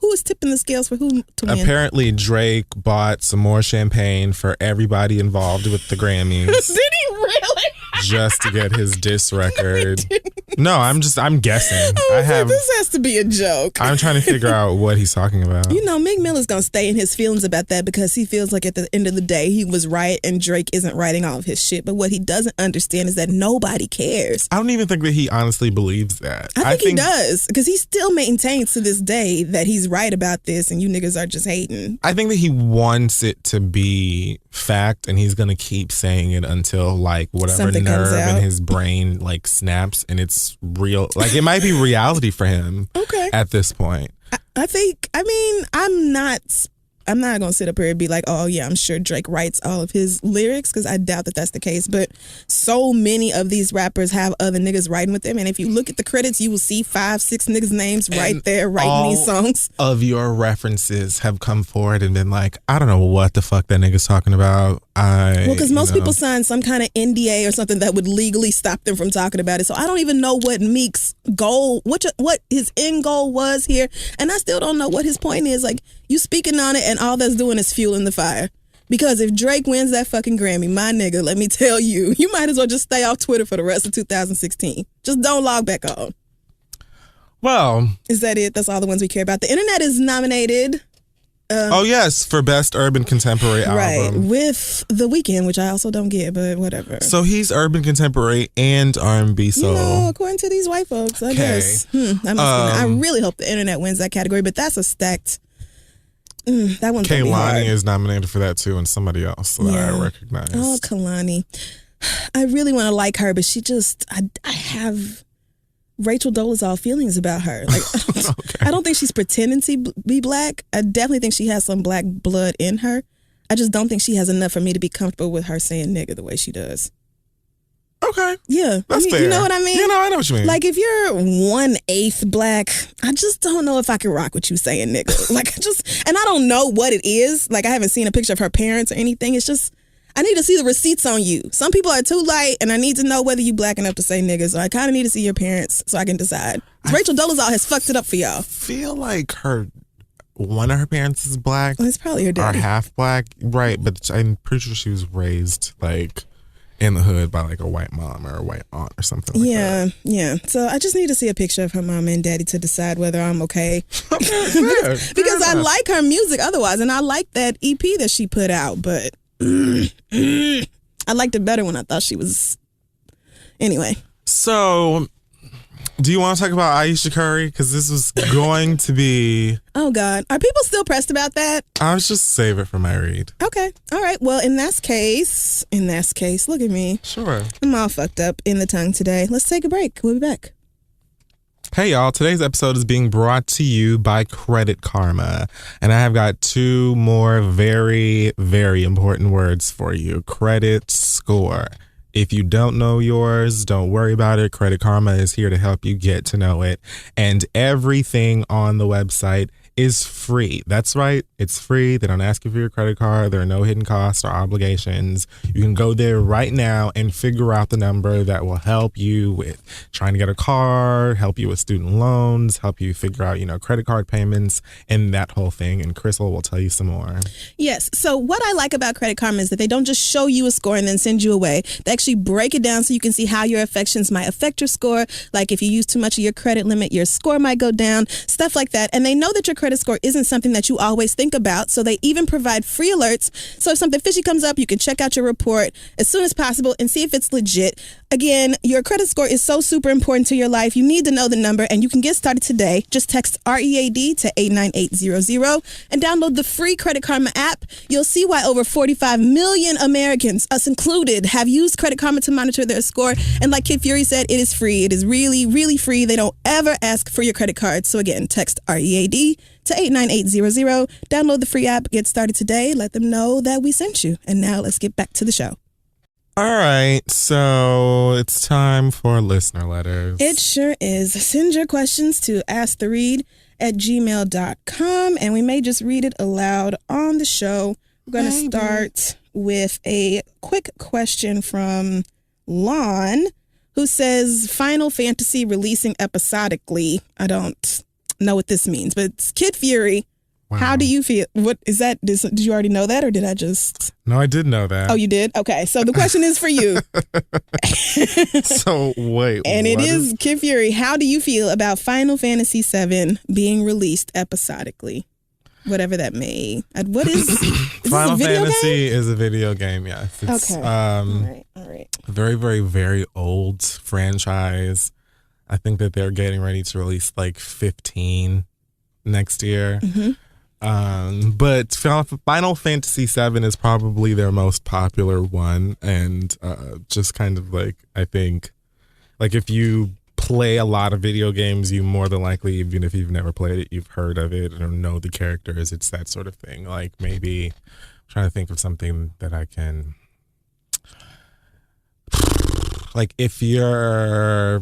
Who is tipping the scales for who to win? Apparently, Drake bought some more champagne for everybody involved with the Grammys. Did he really? Just to get his diss record. No, I'm guessing. This has to be a joke. I'm trying to figure out what he's talking about. You know, Meek Mill is going to stay in his feelings about that because he feels like at the end of the day, he was right and Drake isn't writing all of his shit. But what he doesn't understand is that nobody cares. I don't even think that he honestly believes that. I think he does because he still maintains to this day that he's right about this and you niggas are just hating. I think that he wants it to be fact and he's going to keep saying it until like whatever Something nerve comes out. in his brain like snaps and it's real. Like it might be reality for him at this point. I'm not going to sit up here and be like, oh, yeah, I'm sure Drake writes all of his lyrics because I doubt that that's the case. But so many of these rappers have other niggas writing with them. And if you look at the credits, you will see 5-6 niggas' names right there writing these songs. Of your references have come forward and been like, I don't know what the fuck that nigga's talking about. Because most people sign some kind of NDA or something that would legally stop them from talking about it. So I don't even know what Meek's goal, what his end goal was here. And I still don't know what his point is. Like, you speaking on it and all that's doing is fueling the fire. Because if Drake wins that fucking Grammy, my nigga, let me tell you, you might as well just stay off Twitter for the rest of 2016. Just don't log back on. Well. Is that it? That's all the ones we care about. The internet is nominated. Yes, for Best Urban Contemporary Album. Right, with The Weeknd, which I also don't get, but whatever. So he's urban contemporary and R&B soul. You know, according to these white folks, I guess. I really hope the internet wins that category, but that's a stacked... that one's gonna be hard. Kehlani is nominated for that too, and somebody else that I recognize. Oh, Kehlani. I really want to like her, but she just... I have... Rachel Dolezal feelings about her. Like, I don't think she's pretending to be black. I definitely think she has some black blood in her. I just don't think she has enough for me to be comfortable with her saying nigga the way she does. Okay. Yeah. That's fair. You know what I mean? You know, I know what you mean. Like, if you're 1/8 black, I just don't know if I can rock with you saying nigga. Like, and I don't know what it is. Like, I haven't seen a picture of her parents or anything. It's just, I need to see the receipts on you. Some people are too light, and I need to know whether you black enough to say niggas. So I kind of need to see your parents so I can decide. Rachel Dolezal has fucked it up for y'all. I feel like one of her parents is black. Well, it's probably her daddy. Or half black, right? But I'm pretty sure she was raised like in the hood by like a white mom or a white aunt or something like that. Yeah. So I just need to see a picture of her mom and daddy to decide whether I'm okay. Because I like her music otherwise, and I like that EP that she put out, but I liked it better when I thought she was... Anyway. So, do you want to talk about Ayesha Curry? Because this was going to be... Oh, God. Are people still pressed about that? I was just save it for my read. Okay. All right. Well, in that case, look at me. Sure. I'm all fucked up in the tongue today. Let's take a break. We'll be back. Hey y'all, today's episode is being brought to you by Credit Karma. And I have got two more very, very important words for you. Credit score. If you don't know yours, don't worry about it. Credit Karma is here to help you get to know it. And everything on the website is free. That's right. It's free. They don't ask you for your credit card. There are no hidden costs or obligations. You can go there right now and figure out the number that will help you with trying to get a car, help you with student loans, help you figure out, credit card payments and that whole thing. And Crystal will tell you some more. Yes. So what I like about Credit Karma is that they don't just show you a score and then send you away. They actually break it down so you can see how your affections might affect your score. Like if you use too much of your credit limit, your score might go down, stuff like that. And they know that your credit score isn't something that you always think about. So they even provide free alerts. So if something fishy comes up, you can check out your report as soon as possible and see if it's legit. Again, your credit score is so super important to your life. You need to know the number and you can get started today. Just text READ to 89800 and download the free Credit Karma app. You'll see why over 45 million Americans, us included, have used Credit Karma to monitor their score. And like Kid Fury said, it is free. It is really, really free. They don't ever ask for your credit card. So again, text READ to 89800. Download the free app. Get started today. Let them know that we sent you. And now let's get back to the show. All right, so it's time for listener letters. It sure is. Send your questions to Ask the Read @gmail.com, and we may just read it aloud on the show. We're going to start with a quick question from Lon, who says Final Fantasy releasing episodically. I don't know what this means, but it's Kid Fury. Wow. How do you feel? What is that? Did you already know that, or did I just? No, I did know that. Oh, you did? Okay, so the question is for you. So wait, and it is Kid Fury. How do you feel about Final Fantasy VII being released episodically? Whatever that may. What is Final Fantasy is a video game? Yes. It's, okay. All right. Very, very, very old franchise. I think that they're getting ready to release like 15 next year. Mm-hmm. But Final Fantasy VII is probably their most popular one, and just kind of like, I think, like if you play a lot of video games, you more than likely, even if you've never played it, you've heard of it or know the characters. It's that sort of thing. Like maybe I'm trying to think of something that I can, like if you're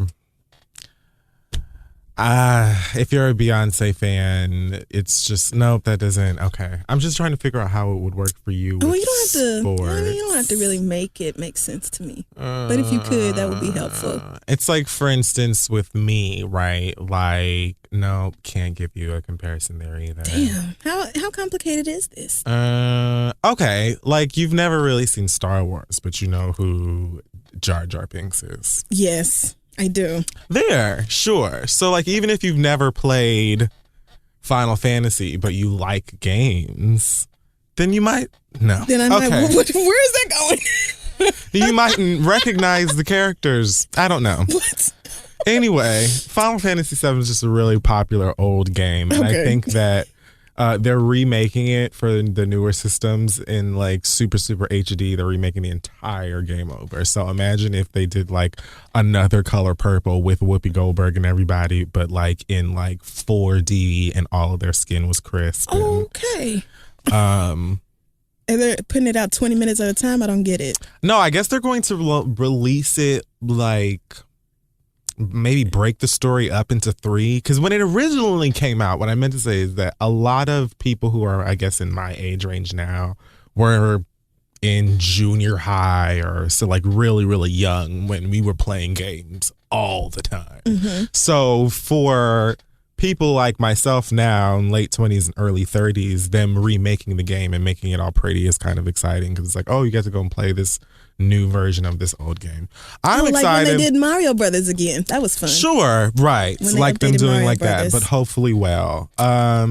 a Beyonce fan, it's just, nope, that doesn't, okay. I'm just trying to figure out how it would work for you. Well, you don't have to really make it make sense to me. But if you could, that would be helpful. It's like, for instance, with me, right? Like, no, can't give you a comparison there either. Damn. How complicated is this? Okay. Like, you've never really seen Star Wars, but you know who Jar Jar Binks is. Yes. I do. There, sure. So, like, even if you've never played Final Fantasy, but you like games, then you might, no. Then I'm like, where is that going? You mightn't recognize the characters. I don't know. What? Anyway, Final Fantasy VII is just a really popular old game. And I think that they're remaking it for the newer systems in like super HD. They're remaking the entire game over. So imagine if they did like another Color Purple with Whoopi Goldberg and everybody, but like in like 4D and all of their skin was crisp. Okay. And they're putting it out 20 minutes at a time. I don't get it. No, I guess they're going to release it like maybe break the story up into 3, because when it originally came out, what I meant to say is that a lot of people who are, I guess, in my age range now were in junior high or so, like really, really young when we were playing games all the time. Mm-hmm. So for people like myself now in late 20s and early 30s, them remaking the game and making it all pretty is kind of exciting, because it's like, oh, you get to go and play this new version of this old game. I'm excited. Like when they did Mario Brothers again. That was fun. Sure, right. Like them doing Mario like Brothers. That, but hopefully well. I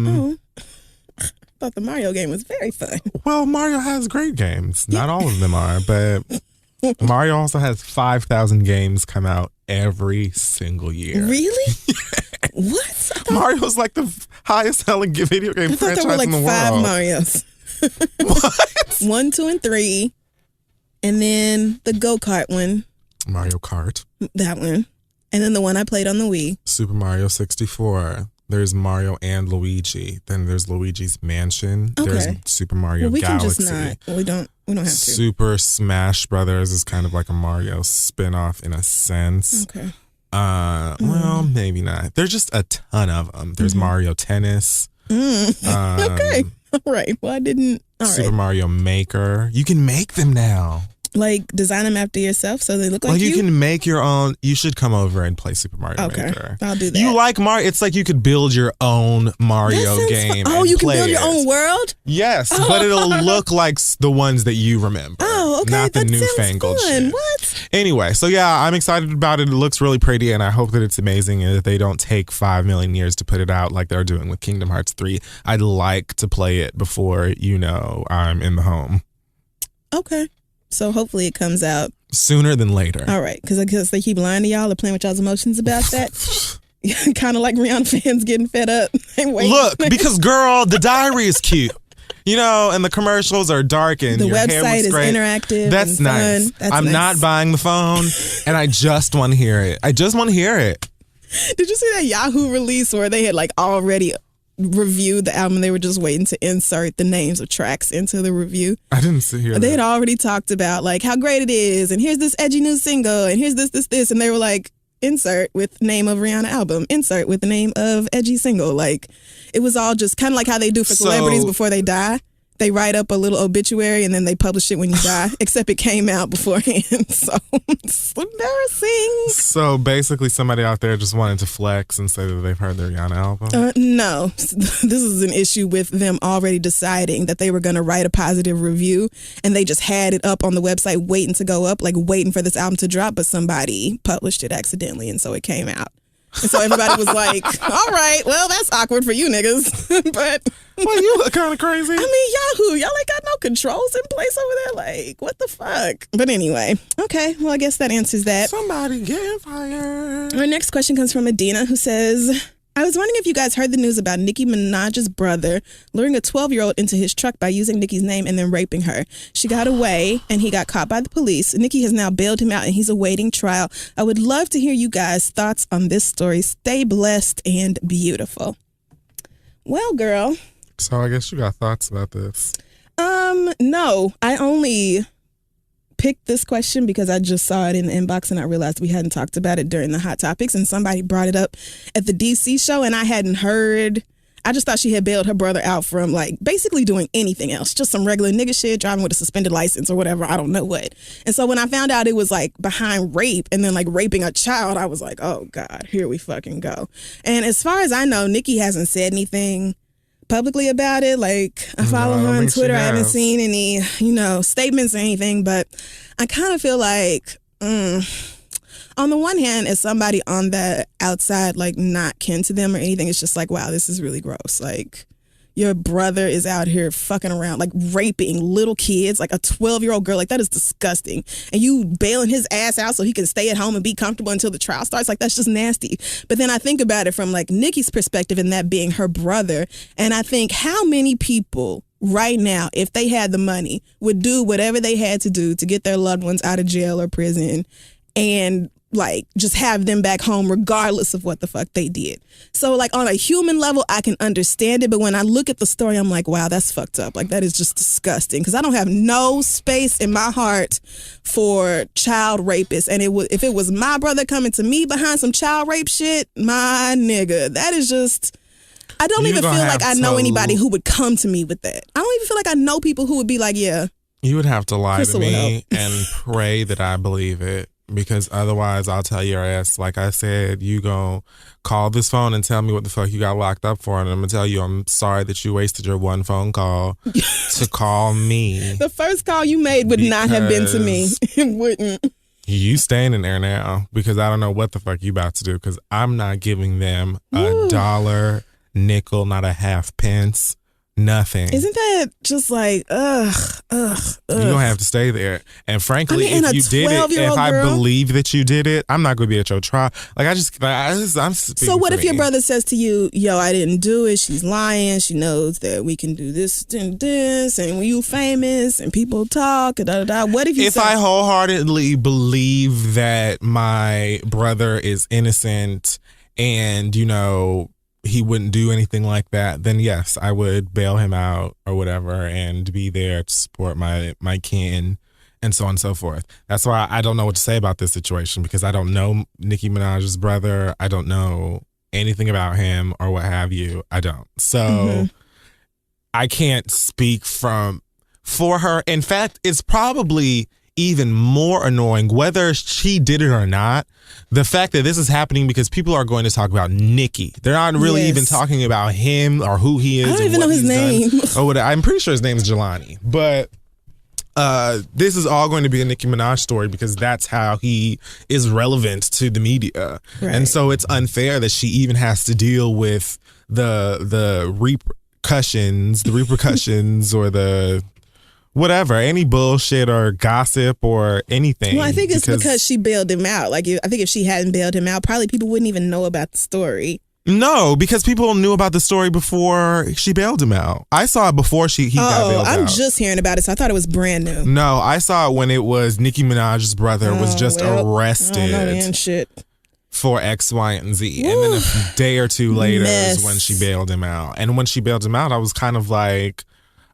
thought the Mario game was very fun. Well, Mario has great games. Not all of them are, but Mario also has 5,000 games come out every single year. Really? What? Mario's like the highest selling video game franchise in the world. I thought there were like 5 Marios. What? 1, 2, and 3. And then the go-kart one. Mario Kart. That one. And then the one I played on the Wii. Super Mario 64. There's Mario and Luigi. Then there's Luigi's Mansion. Okay. There's Super Mario Galaxy. Can just not. We don't have to. Super Smash Brothers is kind of like a Mario spin-off in a sense. Okay. Well, maybe not. There's just a ton of them. There's Mario Tennis. Okay. All right. Well, I didn't. All Super right. Mario Maker. You can make them now. Like design them after yourself so they look like you? You can make your own. You should come over and play Super Mario Maker. I'll do that. You like Mario? It's like you could build your own Mario game. Oh, you can build your own world? Yes, but it'll look like the ones that you remember. Oh, okay. Not the that newfangled sounds fun. shit. What? Anyway, so yeah, I'm excited about it. It looks really pretty, and I hope that it's amazing and that they don't take 5 million years to put it out like they're doing with Kingdom Hearts 3. I'd like to play it before, I'm in the home. Okay. So hopefully it comes out sooner than later. All right, because they keep lying to y'all or playing with y'all's emotions about that. Kind of like Rihanna fans getting fed up. Look, because girl, the diary is cute. And the commercials are dark and the your website hair looks great. is interactive. That's and nice. Fun. I'm not buying the phone, and I just want to hear it. Did you see that Yahoo release where they had like already reviewed the album? They were just waiting to insert the names of tracks into the review. I didn't see it. They had already talked about like how great it is, and here's this edgy new single, and here's this, and they were like, insert with name of Rihanna album, insert with the name of edgy single. Like, it was all just kind of like how they do for celebrities before they die. They write up a little obituary and then they publish it when you die, except it came out beforehand. So it's embarrassing. So basically somebody out there just wanted to flex and say that they've heard the Rihanna album? No. This is an issue with them already deciding that they were going to write a positive review, and they just had it up on the website waiting to go up, like waiting for this album to drop, but somebody published it accidentally, and so it came out. And so everybody was like, all right, well, that's awkward for you niggas. But well, you look kind of crazy. I mean, Yahoo, y'all ain't got no controls in place over there. Like, what the fuck? But anyway, okay, well, I guess that answers that. Somebody getting fired. Our next question comes from Adina, who says, I was wondering if you guys heard the news about Nicki Minaj's brother luring a 12-year-old into his truck by using Nicki's name and then raping her. She got away and he got caught by the police. Nicki has now bailed him out and he's awaiting trial. I would love to hear you guys' thoughts on this story. Stay blessed and beautiful. Well, girl. So I guess you got thoughts about this. No, I only picked this question because I just saw it in the inbox and I realized we hadn't talked about it during the Hot Topics, and somebody brought it up at the DC show and I hadn't heard. I just thought she had bailed her brother out from like basically doing anything else, just some regular nigga shit, driving with a suspended license or whatever, I don't know what. And so when I found out it was like behind rape and then like raping a child, I was like, oh God, here we fucking go. And as far as I know, Nicki hasn't said anything publicly about it. Like, I follow her on Twitter. I haven't seen any, statements or anything, but I kind of feel like, on the one hand, as somebody on the outside, like not kin to them or anything, it's just like, wow, this is really gross. Like, your brother is out here fucking around, like raping little kids, like a 12-year-old girl. Like, that is disgusting. And you bailing his ass out so he can stay at home and be comfortable until the trial starts. Like, that's just nasty. But then I think about it from like Nicki's perspective and that being her brother. And I think how many people right now, if they had the money, would do whatever they had to do to get their loved ones out of jail or prison and like just have them back home regardless of what the fuck they did. So like on a human level, I can understand it. But when I look at the story, I'm like, wow, that's fucked up. Like, that is just disgusting, because I don't have no space in my heart for child rapists. And if it was my brother coming to me behind some child rape shit, my nigga, that is just, I don't even feel like I know anybody who would come to me with that. I don't even feel like I know people who would be like, yeah. You would have to lie to me and pray that I believe it. Because otherwise, I'll tell your ass, like I said, you gon' call this phone and tell me what the fuck you got locked up for. And I'm going to tell you, I'm sorry that you wasted your one phone call to call me. The first call you made would not have been to me. It wouldn't. You staying in there now, because I don't know what the fuck you about to do, because I'm not giving them a dollar, nickel, not a half pence. Nothing. Isn't that just like, ugh. You don't have to stay there. And frankly, if you did it, if I believe that you did it, I'm not going to be at your trial. Like, I'm speaking. So what if your brother says to you, yo, I didn't do it, she's lying, she knows that we can do this and this, and when you famous and people talk, da da da. What if I wholeheartedly believe that my brother is innocent and, he wouldn't do anything like that, then yes, I would bail him out or whatever and be there to support my kin and so on and so forth. That's why I don't know what to say about this situation, because I don't know Nicki Minaj's brother. I don't know anything about him or what have you. I don't. So I can't speak for her. In fact, it's probably even more annoying, whether she did it or not, the fact that this is happening because people are going to talk about Nicki. They're not really even talking about him or who he is. I don't even know his name. Or what, I'm pretty sure his name is Jelani. But this is all going to be a Nicki Minaj story because that's how he is relevant to the media. Right. And so it's unfair that she even has to deal with the repercussions or the whatever, any bullshit or gossip or anything. Well, I think it's because she bailed him out. Like, I think if she hadn't bailed him out, probably people wouldn't even know about the story. No, because people knew about the story before she bailed him out. I saw it before he got bailed out. I'm just hearing about it, so I thought it was brand new. No, I saw it when it was Nicki Minaj's brother was just arrested. I don't know, shit. For X, Y, and Z. Woo. And then a day or two later is when she bailed him out. And when she bailed him out, I was kind of like,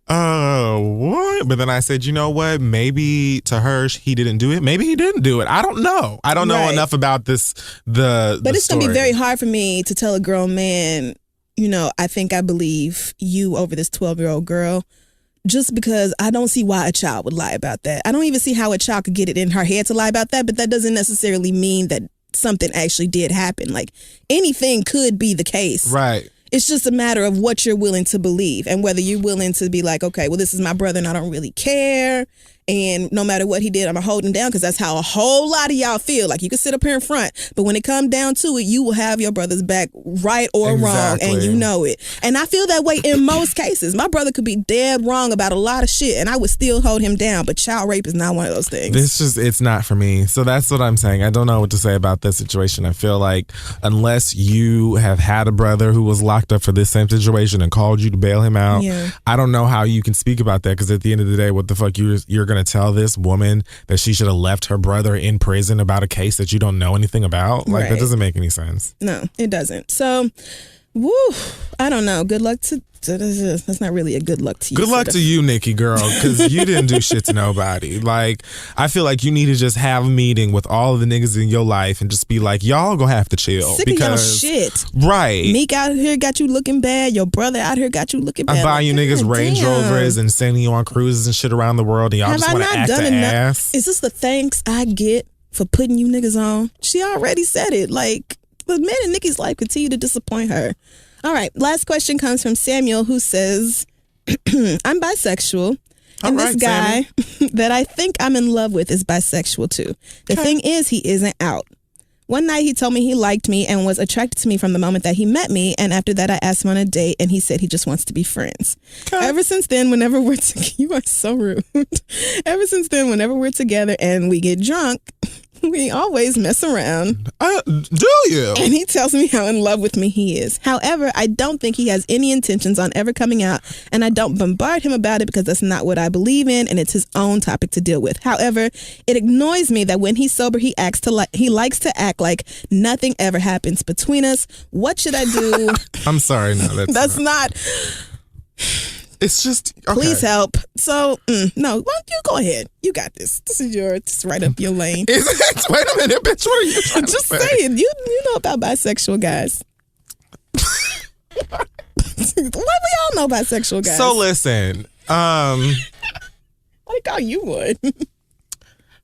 oh, what? but then I said, you know what? Maybe to her, he didn't do it. Maybe he didn't do it. I don't know. I don't know enough about this. But it's going to be very hard for me to tell a grown man, I think I believe you over this 12-year-old girl, just because I don't see why a child would lie about that. I don't even see how a child could get it in her head to lie about that, but that doesn't necessarily mean that something actually did happen. Like, anything could be the case. Right. It's just a matter of what you're willing to believe and whether you're willing to be like, okay, well, this is my brother and I don't really care. And no matter what he did, I'm going to hold him down, because that's how a whole lot of y'all feel. Like, you can sit up here in front, but when it comes down to it, you will have your brother's back, right or wrong, and you know it. And I feel that way in most cases. My brother could be dead wrong about a lot of shit, and I would still hold him down, but child rape is not one of those things. It's not for me. So that's what I'm saying. I don't know what to say about this situation. I feel like unless you have had a brother who was locked up for this same situation and called you to bail him out, I don't know how you can speak about that, because at the end of the day, what the fuck you're going to tell this woman that she should have left her brother in prison about a case that you don't know anything about? Like, that doesn't make any sense. No, it doesn't. So, I don't know. Good luck to... That's not really a good luck to you. Good luck to you, Nikki girl, because you didn't do shit to nobody. Like, I feel like you need to just have a meeting with all of the niggas in your life and just be like, y'all gonna have to chill. Sick of y'all shit. Right. Meek out here got you looking bad. Your brother out here got you looking bad. I buy you niggas Range Rovers and sending you on cruises and shit around the world, and y'all just want to act the ass. Is this the thanks I get for putting you niggas on? She already said it. Like, the men in Nikki's life continue to disappoint her. All right, last question comes from Samuel, who says, I'm bisexual, and this guy that I think I'm in love with is bisexual too. The thing is, he isn't out. One night he told me he liked me and was attracted to me from the moment that he met me, and after that I asked him on a date, and he said he just wants to be friends. Ever since then, whenever we're together, you are so rude. Ever since then, whenever we're together and we get drunk, we always mess around. Do you? And he tells me how in love with me he is. However, I don't think he has any intentions on ever coming out, and I don't bombard him about it because that's not what I believe in, and it's his own topic to deal with. However, it annoys me that when he's sober, he likes to act like nothing ever happens between us. What should I do? I'm sorry, no, that's not. It's just, okay. Please help. So, no, well, you go ahead. You got this. This is it's right up your lane. Wait a minute, bitch. What are you trying just to say? saying, you know about bisexual guys. What we all know bisexual guys. So listen, I call you would.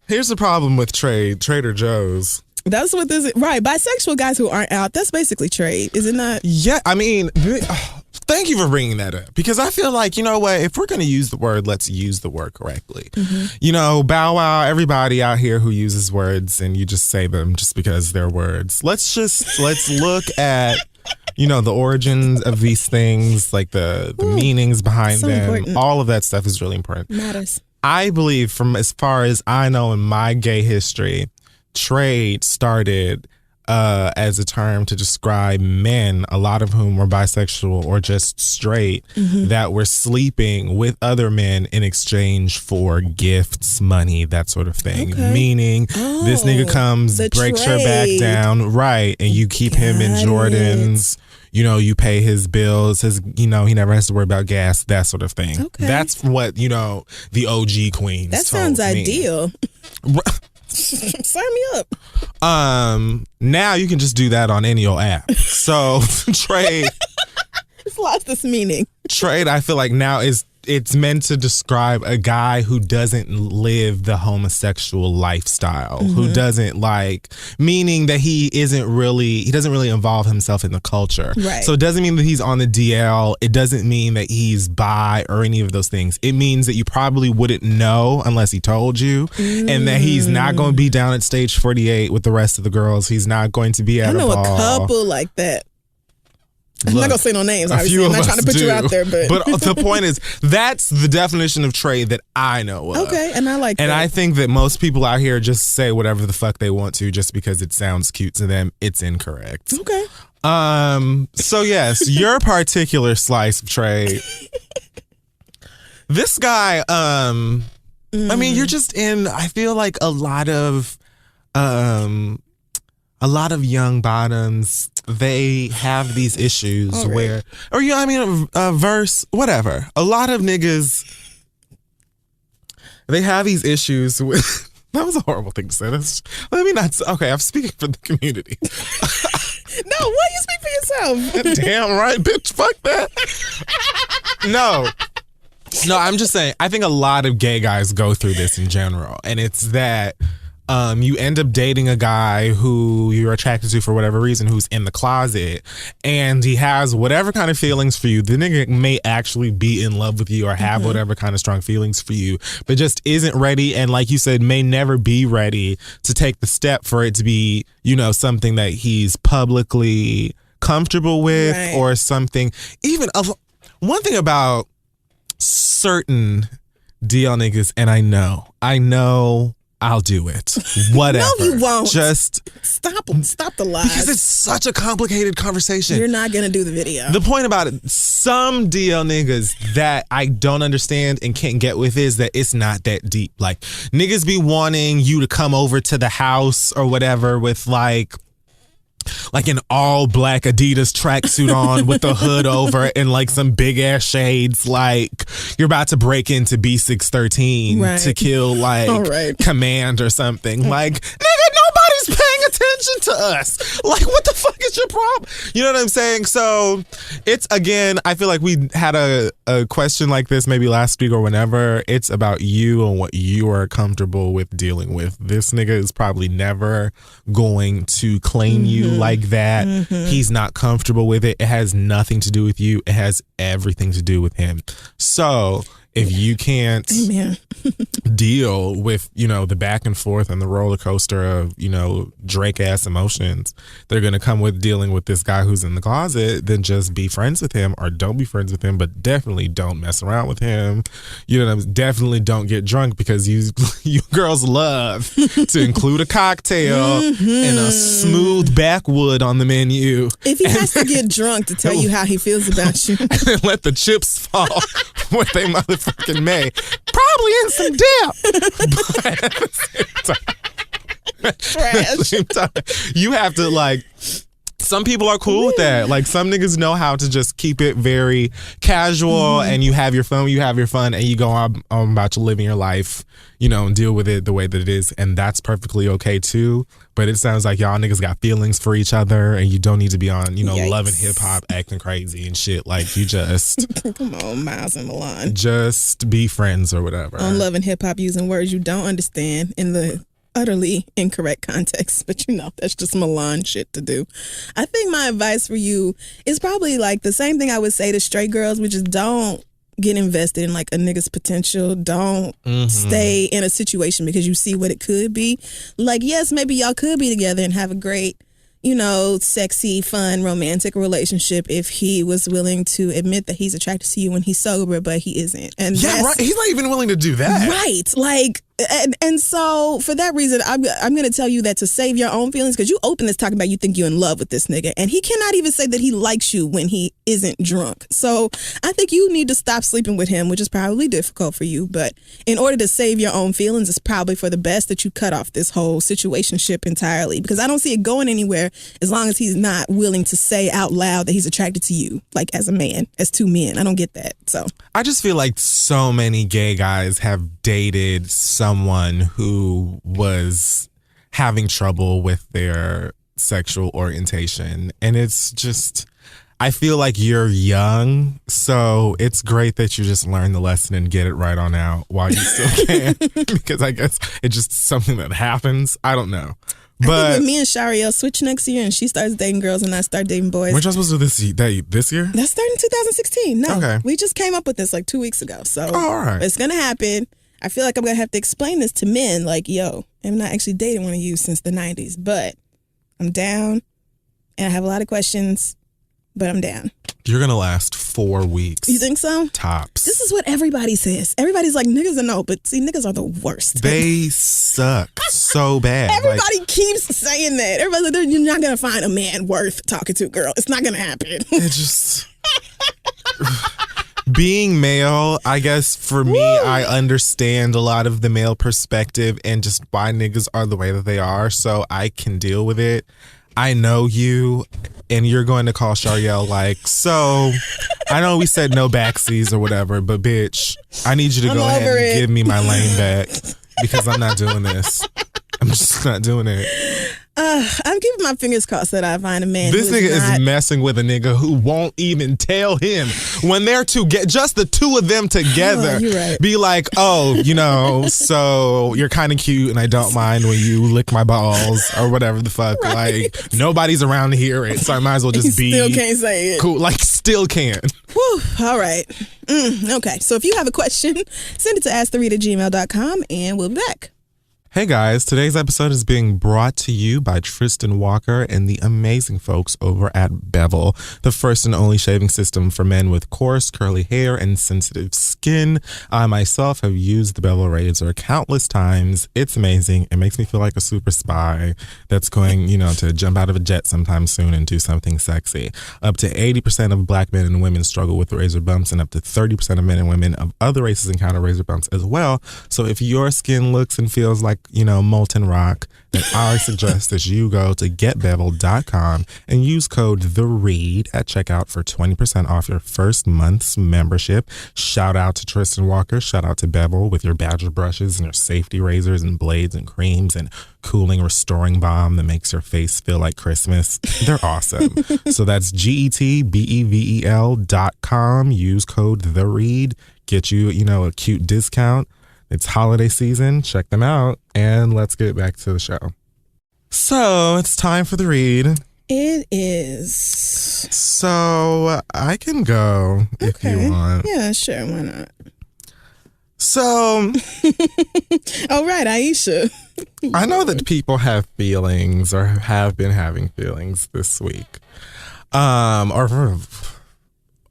Here's the problem with Trader Joe's. That's what this is. Right, bisexual guys who aren't out, that's basically trade, is it not? Yeah, I mean, thank you for bringing that up, because I feel like, you know what, if we're going to use the word, let's use the word correctly. Mm-hmm. Bow Wow, everybody out here who uses words and you just say them just because they're words. Let's look at, the origins of these things, like the meanings behind them. Important. All of that stuff is really important. Matters. I believe, from as far as I know in my gay history, trade started as a term to describe men, a lot of whom were bisexual or just straight, that were sleeping with other men in exchange for gifts, money, that sort of thing. Okay. Meaning, this nigga comes, breaks your back down, right, and you keep him in Jordans. You pay his bills, he never has to worry about gas, that sort of thing. Okay. That's what, the OG queens That sounds told me. Ideal. Sign me up. Now you can just do that on any old app. So trade. It's lost this meaning. Trade, I feel like now it's meant to describe a guy who doesn't live the homosexual lifestyle, who doesn't meaning that he doesn't really involve himself in the culture. Right. So it doesn't mean that he's on the DL. It doesn't mean that he's bi or any of those things. It means that you probably wouldn't know unless he told you, and that he's not going to be down at stage 48 with the rest of the girls. He's not going to be at a ball. I know a couple like that. I'm not going to say no names, obviously. I'm not trying to put you out there. But the point is, that's the definition of trade that I know of. Okay, and I like that. And I think that most people out here just say whatever the fuck they want to just because it sounds cute to them. It's incorrect. Okay. So yes, your particular slice of trade. This guy, I mean, you're just in, I feel like a lot of young bottoms, they have these issues where, verse, whatever. A lot of niggas they have these issues with. That was a horrible thing to say. Let me not. Okay, I'm speaking for the community. No, why you speak for yourself? Damn right, bitch. Fuck that. No, I'm just saying. I think a lot of gay guys go through this in general, and it's that you end up dating a guy who you're attracted to for whatever reason, who's in the closet, and he has whatever kind of feelings for you. The nigga may actually be in love with you or have whatever kind of strong feelings for you, but just isn't ready, and like you said, may never be ready to take the step for it to be, something that he's publicly comfortable with, right. Or something. Even one thing about certain DL niggas, and I know I'll do it. Whatever. No, you won't. Just stop the lies. Because it's such a complicated conversation. You're not gonna do the video. The point about it, some DL niggas that I don't understand and can't get with is that it's not that deep. Like, niggas be wanting you to come over to the house or whatever with like an all black Adidas tracksuit on with the hood over and like some big ass shades, like you're about to break into B613 right. to kill like Command or something. Like, nigga, nobody's paying attention to us. Like, what the fuck is your problem? You know what I'm saying? So it's, again, I feel like we had a question like this maybe last week or whenever. It's about you and what you are comfortable with dealing with. This nigga is probably never going to claim you like that. He's not comfortable with it. It has nothing to do with you. It has everything to do with him. So if you can't deal with, the back and forth and the roller coaster of, Drake ass emotions, they're going to come with dealing with this guy who's in the closet, then just be friends with him or don't be friends with him, but definitely don't mess around with him. Definitely don't get drunk, because you girls love to include a cocktail and a smooth backwood on the menu. If he has to get drunk to tell you how he feels about you. And then let the chips fall where they motherfucking may. Probably in some dip. But at the same time, you have to some people are cool with that. Like, some niggas know how to just keep it very casual and you have your fun, and you go on about you living your life, and deal with it the way that it is. And that's perfectly okay too. But it sounds like y'all niggas got feelings for each other and you don't need to be on, Love and Hip Hop acting crazy and shit. Like, you just come on, Miles and Milan. Just be friends or whatever. On Love and Hip Hop, using words you don't understand in the utterly incorrect context, but that's just Milan shit to do. I think my advice for you is probably the same thing I would say to straight girls, which is don't get invested in a nigga's potential. Don't stay in a situation because you see what it could be. Yes, maybe y'all could be together and have a great, sexy, fun, romantic relationship if he was willing to admit that he's attracted to you when he's sober, but he isn't. And right. He's not even willing to do that. Right. And so for that reason, I'm going to tell you that to save your own feelings, because you open this talking about you think you're in love with this nigga, and he cannot even say that he likes you when he isn't drunk. So I think you need to stop sleeping with him, which is probably difficult for you. But in order to save your own feelings, it's probably for the best that you cut off this whole situationship entirely, because I don't see it going anywhere as long as he's not willing to say out loud that he's attracted to you, as a man, as two men. I don't get that. So I just feel like so many gay guys have dated someone who was having trouble with their sexual orientation, and it's just, I feel like you're young, so it's great that you just learn the lesson and get it right on out while you still can. Because I guess it's just something that happens. I don't know. But I think when me and Shariel switch next year and she starts dating girls and I start dating boys. Weren't y'all supposed to do this year? That's starting in 2016. No, okay. We just came up with this 2 weeks ago. So all right. It's going to happen. I feel like I'm going to have to explain this to men. Yo, I'm not actually dating one of you since the 90s, but I'm down and I have a lot of questions, but I'm down. You're going to last 4 weeks. You think so? Tops. This is what everybody says. Everybody's like, niggas are no, but see, niggas are the worst. They suck so bad. Everybody keeps saying that. Everybody's like, you're not going to find a man worth talking to, girl. It's not going to happen. It just... Being male, I guess for me, I understand a lot of the male perspective and just why niggas are the way that they are, so I can deal with it. I know you, and you're going to call Shariel like, so I know we said no backsies or whatever, but bitch, I need you to go ahead and give me my lane back because I'm not doing this. I'm just not doing it. I'm keeping my fingers crossed that I find a man. This nigga is messing with a nigga who won't even tell him when they're just the two of them together. You're right. Be like, oh, so you're kind of cute and I don't mind when you lick my balls or whatever the fuck. Right. Like nobody's around to hear it, so I might as well just be. Still can't say it. Cool, like still can't. Whew, all right. Okay, so if you have a question, send it to asktheread@gmail.com and we'll be back. Hey guys, today's episode is being brought to you by Tristan Walker and the amazing folks over at Bevel, the first and only shaving system for men with coarse, curly hair and sensitive skin. I myself have used the Bevel razor countless times. It's amazing. It makes me feel like a super spy that's going, to jump out of a jet sometime soon and do something sexy. Up to 80% of black men and women struggle with razor bumps, and up to 30% of men and women of other races encounter razor bumps as well. So if your skin looks and feels like molten rock, then I suggest that you go to getbevel.com and use code THEREAD at checkout for 20% off your first month's membership. Shout out to Tristan Walker. Shout out to Bevel with your badger brushes and your safety razors and blades and creams and cooling restoring balm that makes your face feel like Christmas. They're awesome. So that's getbevel.com. Use code THEREAD. Get you, a cute discount. It's holiday season. Check them out. And let's get back to the show. So it's time for the read. It is. So I can go if you want. Yeah, sure. Why not? So. All right, Aisha. I know that people have feelings or have been having feelings this week. Or for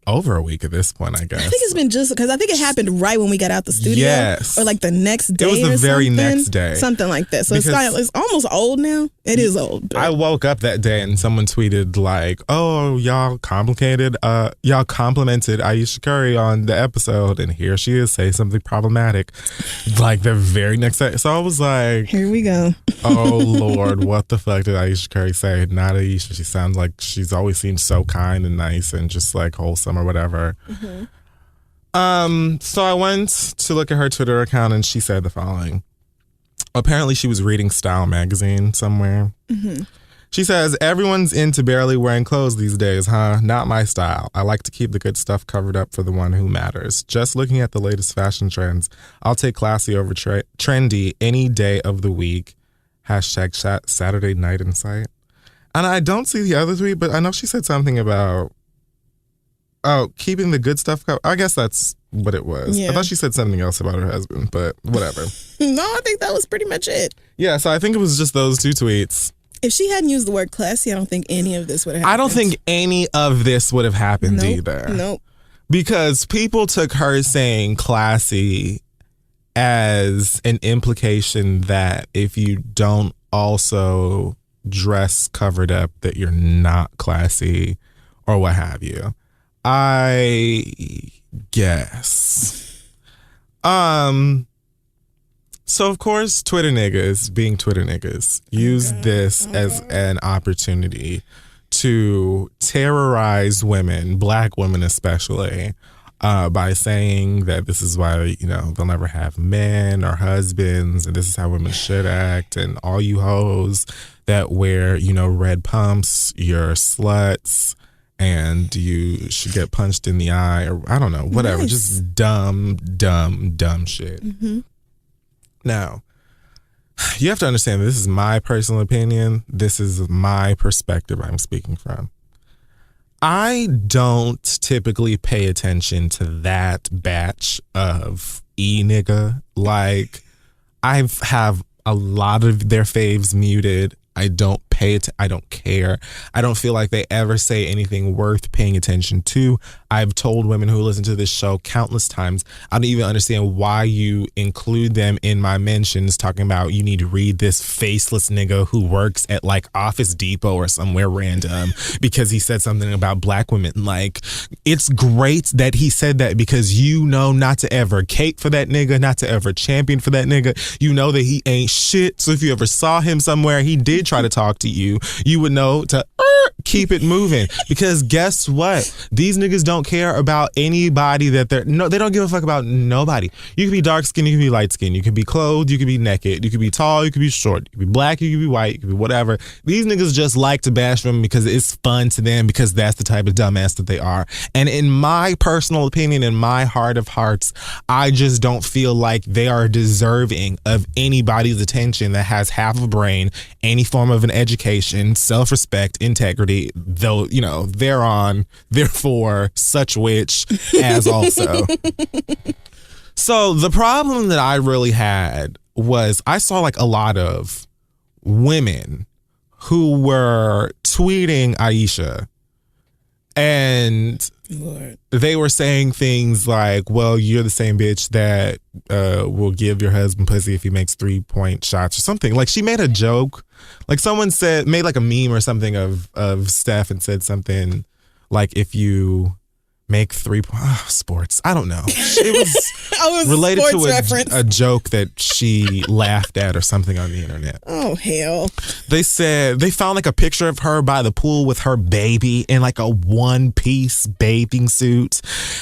over a week at this point, I guess. I think it's been just because I think it happened right when we got out the studio. Yes. Or like the next day. It was the very next day. Something like that. So it's almost old now. It is old. But. I woke up that day and someone tweeted like, oh, y'all complimented Aisha Curry on the episode, and here she is saying something problematic. Like the very next day. So I was like, here we go. Oh Lord, what the fuck did Aisha Curry say? Not Aisha. She sounds like she's always seemed so kind and nice and just like wholesome or whatever. Mm-hmm. So I went to look at her Twitter account and she said the following. Apparently she was reading Style magazine somewhere. Mm-hmm. She says, everyone's into barely wearing clothes these days, huh? Not my style. I like to keep the good stuff covered up for the one who matters. Just looking at the latest fashion trends, I'll take classy over trendy any day of the week. Hashtag Saturday night in sight. And I don't see the other tweet, but I know she said something about keeping the good stuff covered. I guess that's what it was. Yeah. I thought she said something else about her husband, but whatever. No, I think that was pretty much it. Yeah, so I think it was just those two tweets. If she hadn't used the word classy, I don't think any of this would have happened. I don't think any of this would have happened either. Nope. Because people took her saying classy as an implication that if you don't also dress covered up, that you're not classy or what have you. I guess. So of course, Twitter niggas, being Twitter niggas, use this as an opportunity to terrorize women, black women especially, by saying that this is why, they'll never have men or husbands, and this is how women should act, and all you hoes that wear, red pumps, you're sluts, and you should get punched in the eye, or I don't know, whatever. Nice. Just dumb shit. Mm-hmm. Now, you have to understand that this is my personal opinion. This is my perspective I'm speaking from. I don't typically pay attention to that batch of nigga. Like, I have a lot of their faves muted. I don't pay it. I don't care. I don't feel like they ever say anything worth paying attention to. I've told women who listen to this show countless times, I don't even understand why you include them in my mentions talking about you need to read this faceless nigga who works at like Office Depot or somewhere random because he said something about black women. Like, it's great that he said that because you know not to ever cape for that nigga, not to ever champion for that nigga. You know that he ain't shit. So if you ever saw him somewhere, he did try to talk to to you, you would know to keep it moving. Because guess what? These niggas don't care about anybody that they don't give a fuck about nobody. You can be dark skinned, you can be light skinned, you can be clothed, you can be naked, you can be tall, you can be short, you can be black, you can be white, you can be whatever. These niggas just like to bash them because it's fun to them, because that's the type of dumbass that they are. And in my personal opinion, in my heart of hearts, I just don't feel like they are deserving of anybody's attention that has half a brain, any form of an education, self-respect, integrity, though, you know, thereon, therefore, such which as also. So the problem that I really had was I saw like a lot of women who were tweeting Aisha, and Lord. They were saying things like, well, you're the same bitch that will give your husband pussy if he makes 3-point shots or something. Like, she made a joke. Like, someone made like a meme or something of Steph and said something like, if you make sports. I don't know. It was related to a joke that she laughed at or something on the internet. Oh, hell. They said they found like a picture of her by the pool with her baby in like a one-piece bathing suit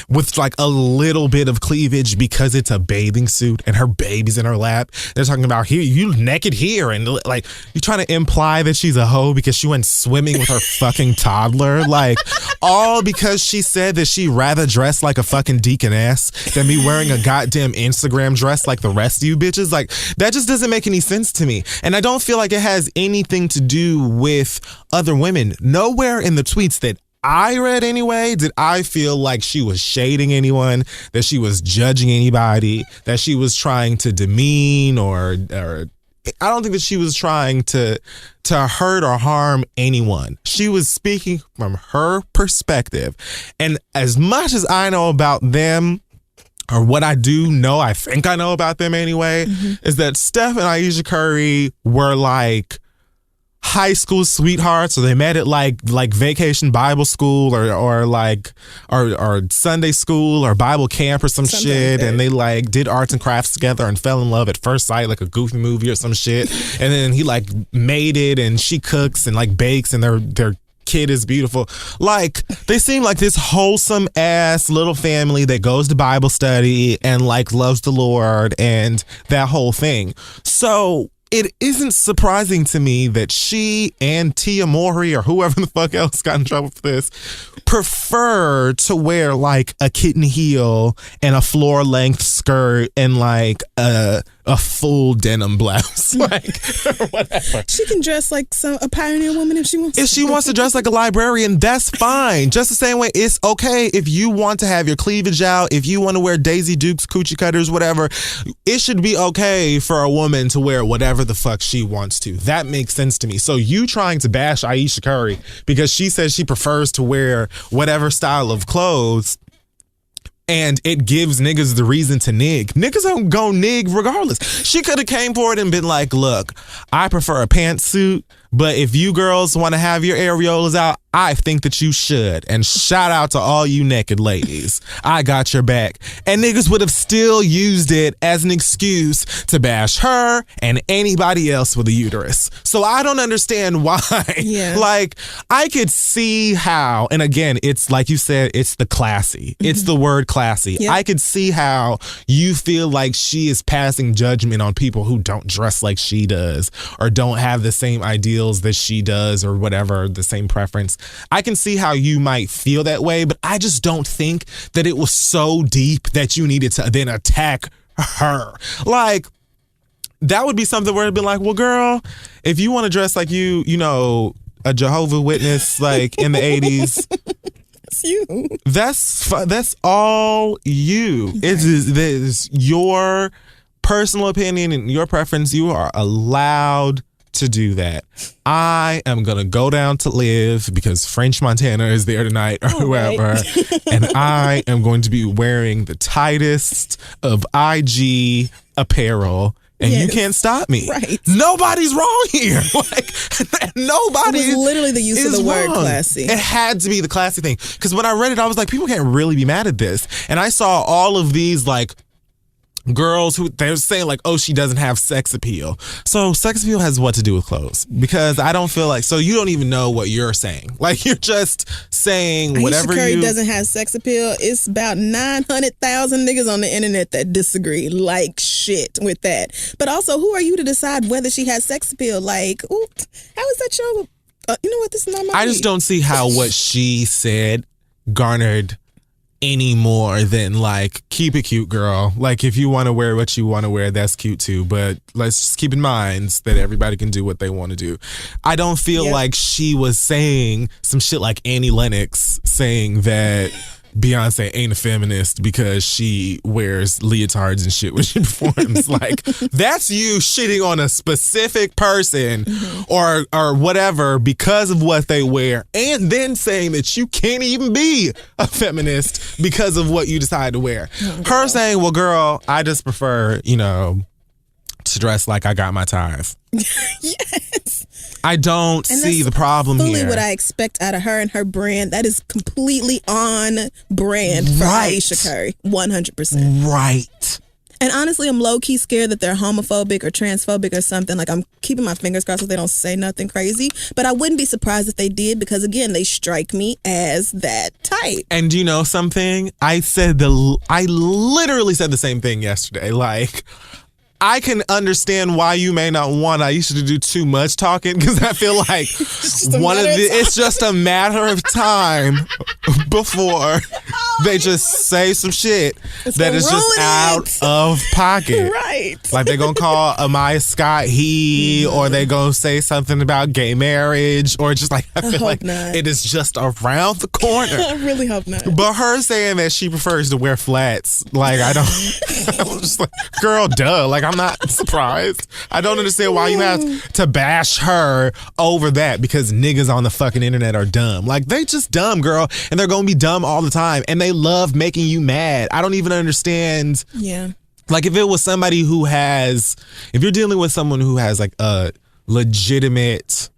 with like a little bit of cleavage because it's a bathing suit and her baby's in her lap. They're talking about, here, you naked here. And like, you're trying to imply that she's a hoe because she went swimming with her fucking toddler. Like, all because she said that she'd rather dress like a fucking deaconess than be wearing a goddamn Instagram dress like the rest of you bitches. Like, that just doesn't make any sense to me. And I don't feel like it has anything to do with other women. Nowhere in the tweets that I read anyway did I feel like she was shading anyone, that she was judging anybody, that she was trying to demean or I don't think that she was trying to hurt or harm anyone. She was speaking from her perspective. And as much as I know about them, or what I do know, I think I know about them anyway, is that Steph and Aisha Curry were like high school sweethearts, or they met at like Vacation Bible School or Sunday school or Bible camp or some shit, and they like did arts and crafts together and fell in love at first sight, like a Goofy movie or some shit. And then he like made it, and she cooks and like bakes, and their kid is beautiful. Like, they seem like this wholesome ass little family that goes to Bible study and like loves the Lord and that whole thing. So it isn't surprising to me that she and Tia Mowry or whoever the fuck else got in trouble for this prefer to wear like a kitten heel and a floor length skirt and like a full denim blouse, like, or whatever. She can dress like a pioneer woman if she wants. If she wants to dress like a librarian, that's fine. Just the same way it's okay if you want to have your cleavage out, if you want to wear Daisy Dukes, coochie cutters, whatever. It should be okay for a woman to wear whatever the fuck she wants to. That makes sense to me. So you trying to bash Aisha Curry because she says she prefers to wear whatever style of clothes, and it gives niggas the reason to nig. Niggas don't go nig regardless. She could have came forward and been like, look, I prefer a pantsuit, but if you girls want to have your areolas out, I think that you should. And shout out to all you naked ladies. I got your back. And niggas would have still used it as an excuse to bash her and anybody else with a uterus. So I don't understand why. Yeah. Like, I could see how, and again, it's like you said, it's the classy. It's the word classy. Yep. I could see how you feel like she is passing judgment on people who don't dress like she does or don't have the same ideals that she does or whatever, the same preference. I can see how you might feel that way, but I just don't think that it was so deep that you needed to then attack her. Like, that would be something where it'd be like, well, girl, if you want to dress like you know, a Jehovah's Witness, like in the 80s, That's you. That's all you. Right. It's your personal opinion and your preference. You are allowed to do that. I am gonna go down to live because French Montana is there tonight or whoever, and I am going to be wearing the tightest of IG apparel. And you can't stop me. Right. Nobody's wrong here. Like, nobody. It was literally the use of the word wrong. classy. It had to be the classy thing. Because when I read it, I was like, people can't really be mad at this. And I saw all of these, like, girls who they're saying like, oh, she doesn't have sex appeal. So sex appeal has what to do with clothes? Because I don't feel like, so you don't even know what you're saying. Like, you're just saying whatever Ayesha Curry doesn't have sex appeal. It's about 900,000 niggas on the internet that disagree like shit with that. But also, who are you to decide whether she has sex appeal? Like, ooh, how is that your, you know what, this is not my I just don't see how what she said garnered any more than like, keep it cute, girl. Like, if you want to wear what you want to wear, that's cute too, but let's just keep in mind that everybody can do what they want to do. I don't feel like she was saying some shit like Annie Lennox saying that Beyonce ain't a feminist because she wears leotards and shit when she performs. Like, that's you shitting on a specific person or whatever because of what they wear, and then saying that you can't even be a feminist because of what you decide to wear. Her saying, well, girl, I just prefer, to dress like I got my tithe. Yes. I don't see the problem fully here. What I expect out of her and her brand. That is completely on brand for Ayesha Curry. 100%. Right. And honestly, I'm low-key scared that they're homophobic or transphobic or something. Like, I'm keeping my fingers crossed that they don't say nothing crazy. But I wouldn't be surprised if they did, because, again, they strike me as that type. And you know something? I literally said the same thing yesterday. Like, I can understand why you may not want Ayesha to do too much talking, because I feel like it's just a matter of time before they just say some shit that is just out of pocket. Right. Like, they're going to call Amaya Scott he, or they going to say something about gay marriage, or just like, I feel like it is just around the corner. I really hope not. But her saying that she prefers to wear flats, like, I'm just like, girl, duh. Like, I'm not surprised. I don't understand why you have to bash her over that, because niggas on the fucking internet are dumb. Like, they just dumb, girl, and they're gonna be dumb all the time, and they love making you mad. I don't even understand. Yeah. Like, if it was somebody if you're dealing with someone who has like a legitimate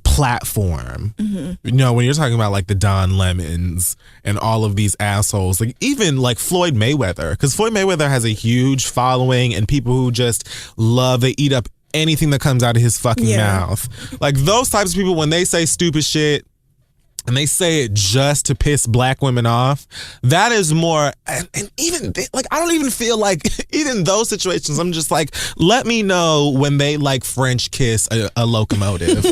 platform, when you're talking about like the Don Lemons and all of these assholes, like even like Floyd Mayweather, because Floyd Mayweather has a huge following and people who just they eat up anything that comes out of his fucking mouth. Like, those types of people, when they say stupid shit and they say it just to piss black women off, that is more, and even, like, I don't even feel like, even those situations, I'm just like, let me know when they, like, French kiss a locomotive.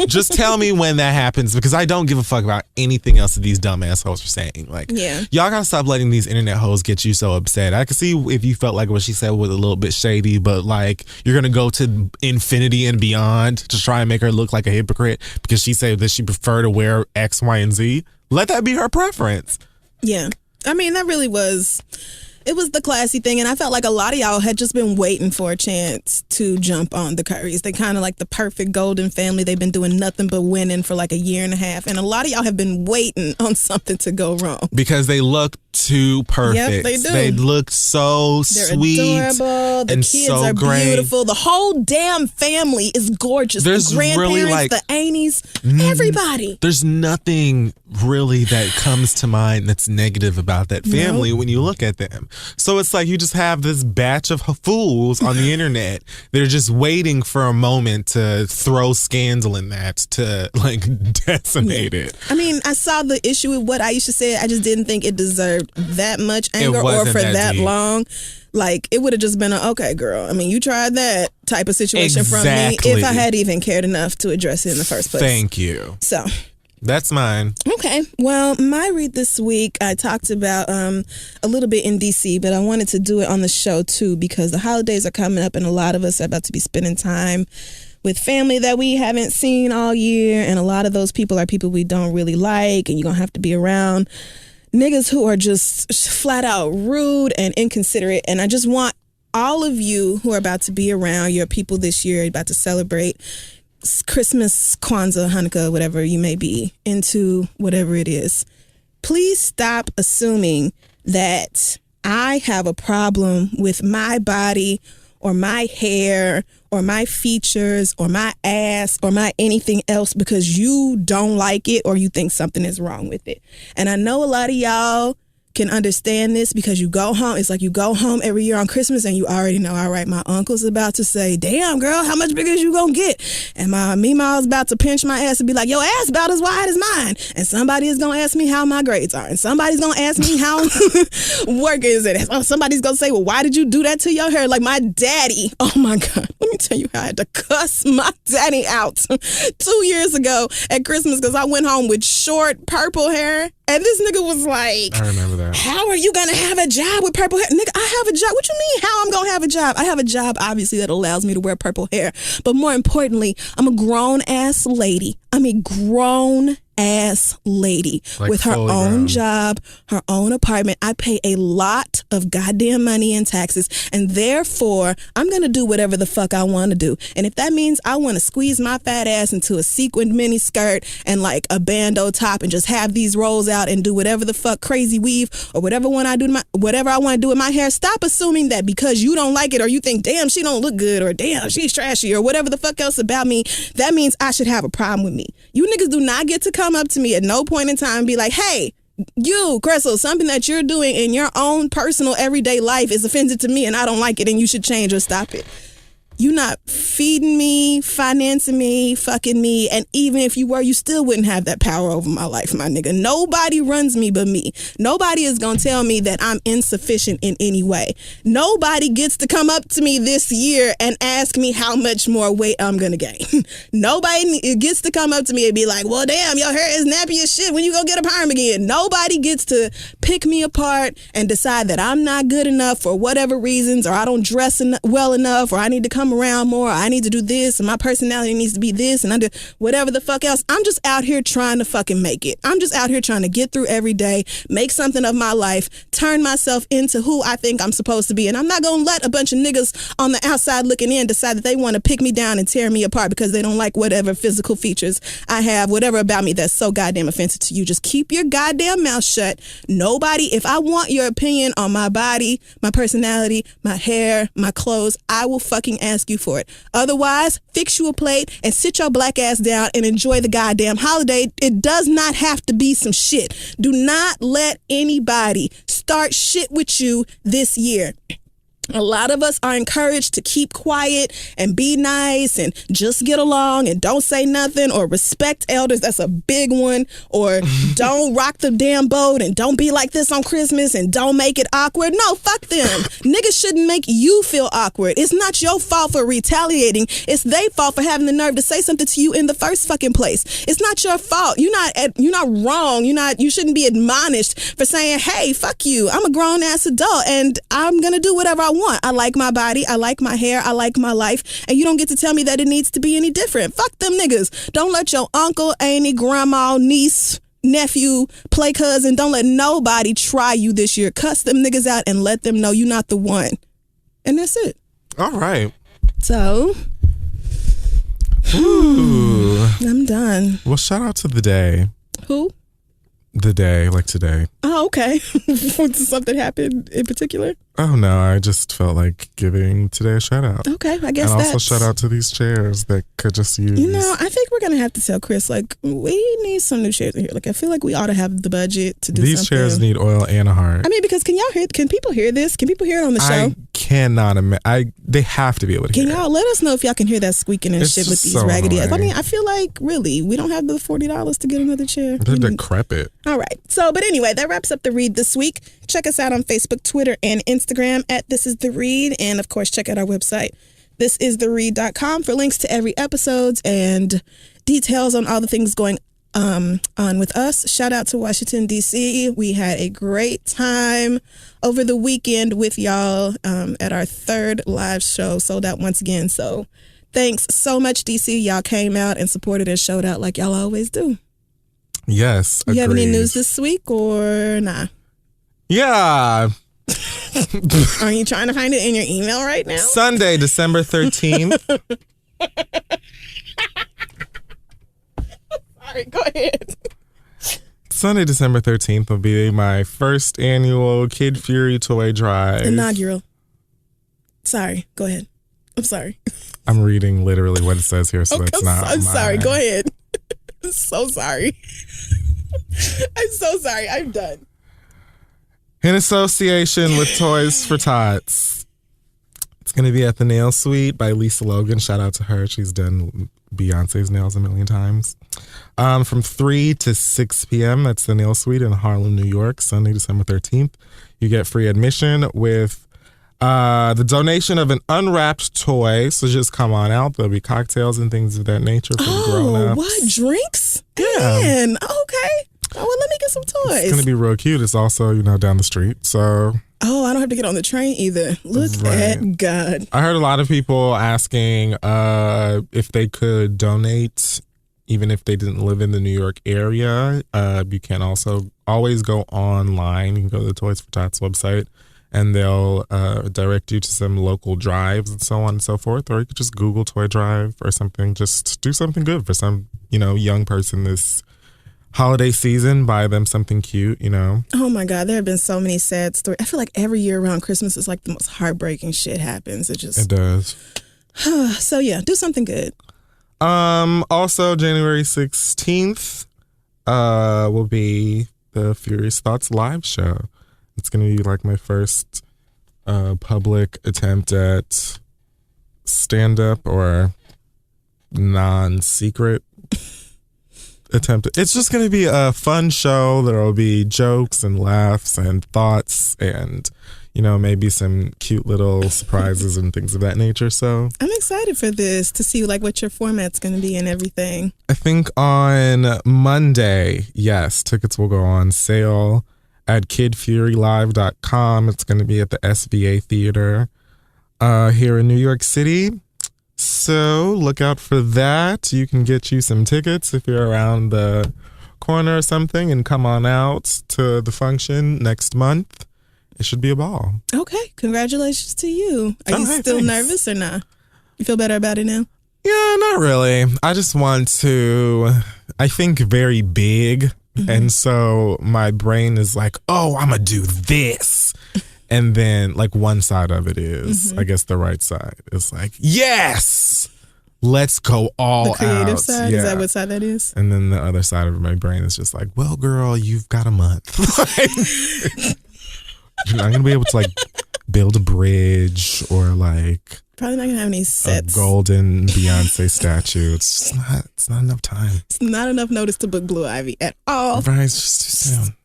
Just tell me when that happens, because I don't give a fuck about anything else that these dumb assholes are saying. Like, y'all gotta stop letting these internet hoes get you so upset. I can see if you felt like what she said was a little bit shady, but, like, you're gonna go to infinity and beyond to try and make her look like a hypocrite because she said that she preferred to wear X, Y, and Z. Let that be her preference. Yeah. I mean, that really was, it was the classy thing, and I felt like a lot of y'all had just been waiting for a chance to jump on the Currys. They kind of like the perfect golden family. They've been doing nothing but winning for like a year and a half, and a lot of y'all have been waiting on something to go wrong. Because they look too perfect. Yep, they do. They look so sweet. They're adorable. The kids so are great. Beautiful. The whole damn family is gorgeous. There's the grandparents, really like, the aunties, everybody. There's nothing really that comes to mind that's negative about that family when you look at them. So it's like you just have this batch of fools on the internet. They're just waiting for a moment to throw scandal in that, to like decimate it. I mean, I saw the issue with what Ayesha said. I just didn't think it deserved that much anger or for that long. Like, it would have just been okay, girl. I mean, you tried that type of situation from me if I had even cared enough to address it in the first place. Thank you. So that's mine. Okay. Well, my read this week, I talked about a little bit in DC, but I wanted to do it on the show too, because the holidays are coming up and a lot of us are about to be spending time with family that we haven't seen all year. And a lot of those people are people we don't really like, and you're going to have to be around niggas who are just flat out rude and inconsiderate. And I just want all of you who are about to be around your people this year, about to celebrate Christmas, Kwanzaa, Hanukkah, whatever you may be into, whatever it is, please stop assuming that I have a problem with my body or my hair or my features or my ass or my anything else because you don't like it or you think something is wrong with it. And I know a lot of y'all can understand this because you go home. It's like you go home every year on Christmas and you already know, all right, my uncle's about to say, damn, girl, how much bigger is you gonna get? And my Meemaw's about to pinch my ass and be like, your ass about as wide as mine. And somebody is gonna ask me how my grades are. And somebody's gonna ask me how work is it. Somebody's gonna say, well, why did you do that to your hair? Like my daddy, oh my God, let me tell you how I had to cuss my daddy out 2 years ago at Christmas because I went home with short purple hair. And this nigga was like, I remember that. How are you going to have a job with purple hair? Nigga, I have a job. What you mean how I'm going to have a job? I have a job, obviously, that allows me to wear purple hair. But more importantly, I'm a grown-ass lady. I'm a grown-ass lady like with her own job, her own apartment. I pay a lot of goddamn money in taxes. And therefore, I'm going to do whatever the fuck I want to do. And if that means I want to squeeze my fat ass into a sequined mini skirt and like a bandeau top and just have these rolls out and do whatever the fuck crazy weave or whatever whatever I want to do with my hair, stop assuming that because you don't like it or you think, damn, she don't look good or damn, she's trashy or whatever the fuck else about me, that means I should have a problem with me. You niggas do not get to come up to me at no point in time and be like, hey, you, Crystal, something that you're doing in your own personal everyday life is offensive to me and I don't like it and you should change or stop it. You not feeding me, financing me, fucking me, and even if you were, you still wouldn't have that power over my life, my nigga. Nobody runs me but me. Nobody is gonna tell me that I'm insufficient in any way. Nobody gets to come up to me this year and ask me how much more weight I'm gonna gain. Nobody gets to come up to me and be like, well, damn, your hair is nappy as shit when you go get a perm again. Nobody gets to pick me apart and decide that I'm not good enough for whatever reasons, or I don't dress well enough, or I need to come around more, I need to do this, and my personality needs to be this, and I do whatever the fuck else. I'm just out here trying to fucking make it. I'm just out here trying to get through every day, make something of my life, turn myself into who I think I'm supposed to be. And I'm not gonna let a bunch of niggas on the outside looking in decide that they want to pick me down and tear me apart because they don't like whatever physical features I have, whatever about me that's so goddamn offensive to you. Just keep your goddamn mouth shut. Nobody, if I want your opinion on my body, my personality, my hair, my clothes, I will fucking ask you for it. Otherwise, fix you a plate and sit your black ass down and enjoy the goddamn holiday. It does not have to be some shit. Do not let anybody start shit with you this year. A lot of us are encouraged to keep quiet and be nice and just get along and don't say nothing or respect elders. That's a big one. Or don't rock the damn boat and don't be like this on Christmas and don't make it awkward. No, fuck them. Niggas shouldn't make you feel awkward. It's not your fault for retaliating. It's their fault for having the nerve to say something to you in the first fucking place. It's not your fault. You're not wrong. You shouldn't be admonished for saying, hey, fuck you. I'm a grown ass adult and I'm gonna do whatever I want. I like my body, I like my hair, I like my life, and you don't get to tell me that it needs to be any different. Fuck them niggas. Don't let your uncle, auntie, grandma, niece, nephew, play cousin, don't let nobody try you this year. Cuss them niggas out and let them know you're not the one. And that's it. All right. So, ooh, I'm done. Well, shout out to the day. Who? The day, like today. Oh, okay. Did something happen in particular? Oh, no. I just felt like giving today a shout out. Okay, I guess and also shout out to these chairs that could just use. You know, I think we're going to have to tell Chris, like, we need some new chairs in here. Like, I feel like we ought to have the budget to do these something. These chairs need oil and a heart. I mean, because can people hear this? Can people hear it on the show? I cannot imagine. They have to be able to hear it. Can y'all let us know if y'all can hear that squeaking and shit with these so raggedy ass? I annoying. mean, I feel like, really, we don't have the $40 to get another chair. They're decrepit. All right. So, but anyway, that wraps up the read this week. Check us out on Facebook, Twitter, and Instagram at This Is The Read. And of course, check out our website, thisistheread.com, for links to every episode and details on all the things going on with us. Shout out to Washington, D.C. We had a great time over the weekend with y'all at our third live show, sold out once again. So thanks so much, D.C. Y'all came out and supported and showed out like y'all always do. Yes, agreed. You have any news this week or nah? Yeah. Are you trying to find it in your email right now? Sunday, December 13th. Sorry, go ahead. Sunday, December 13th will be my first annual Kid Fury toy drive. Inaugural. Sorry, go ahead. I'm sorry. I'm reading literally what it says here, so it's not. I'm sorry, go ahead. I'm so sorry. I'm so sorry. I'm done. in association with Toys for Tots. It's going to be at the Nail Suite by Lisa Logan. Shout out to her. She's done Beyonce's nails a million times. From 3 to 6 p.m. That's the Nail Suite in Harlem, New York, Sunday, December 13th. You get free admission with the donation of an unwrapped toy. So just come on out. There'll be cocktails and things of that nature for the grown-ups. Oh, what? Drinks? Yeah. Man, okay. Oh, well, let me get some toys. It's going to be real cute. It's also, down the street. So... Oh, I don't have to get on the train either. Look at God. I heard a lot of people asking if they could donate, even if they didn't live in the New York area. You can also always go online. You can go to the Toys for Tots website, and they'll direct you to some local drives and so on and so forth. Or you could just Google Toy Drive or something. Just do something good for some, young person this holiday season. Buy them something cute, Oh my God, there have been so many sad stories. I feel like every year around Christmas is like the most heartbreaking shit happens. It does. So yeah, do something good. Also, January 16th will be the Furious Thoughts live show. It's going to be like my first public attempt at stand-up or non-secret attempt. It's just going to be a fun show. There will be jokes and laughs and thoughts and, maybe some cute little surprises and things of that nature. So I'm excited for this to see like what your format's going to be and everything. I think on Monday, yes, tickets will go on sale at kidfurylive.com. It's going to be at the SVA Theater here in New York City. So look out for that. You can get you some tickets if you're around the corner or something and come on out to the function next month. It should be a ball. Okay. Congratulations to you. Are you still nervous or not? You feel better about it now? Yeah, not really. I just want to, I think very big. Mm-hmm. And so my brain is like, oh, I'm going to do this. And then like one side of it is, I guess the right side is like, yes, let's go all out. The creative side? Yeah. Is that what side that is? And then the other side of my brain is just like, well, girl, you've got a month. You're not going to be able to like build a bridge or like probably not going to have any sets. A golden Beyonce statue. It's not enough time. It's not enough notice to book Blue Ivy at all. Right, it's just too soon.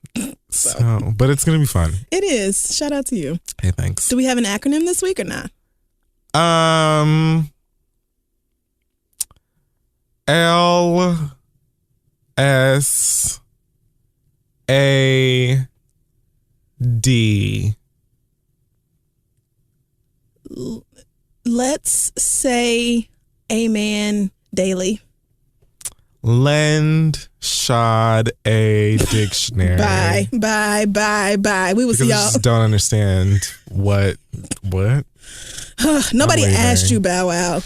So, but it's going to be fun. It is. Shout out to you. Hey, thanks. Do we have an acronym this week or not? LSAD. Let's say amen daily. Lend Shad a dictionary. Bye. We will see y'all. I just don't understand what. Nobody asked you, Bow Wow.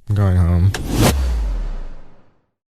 I'm going home.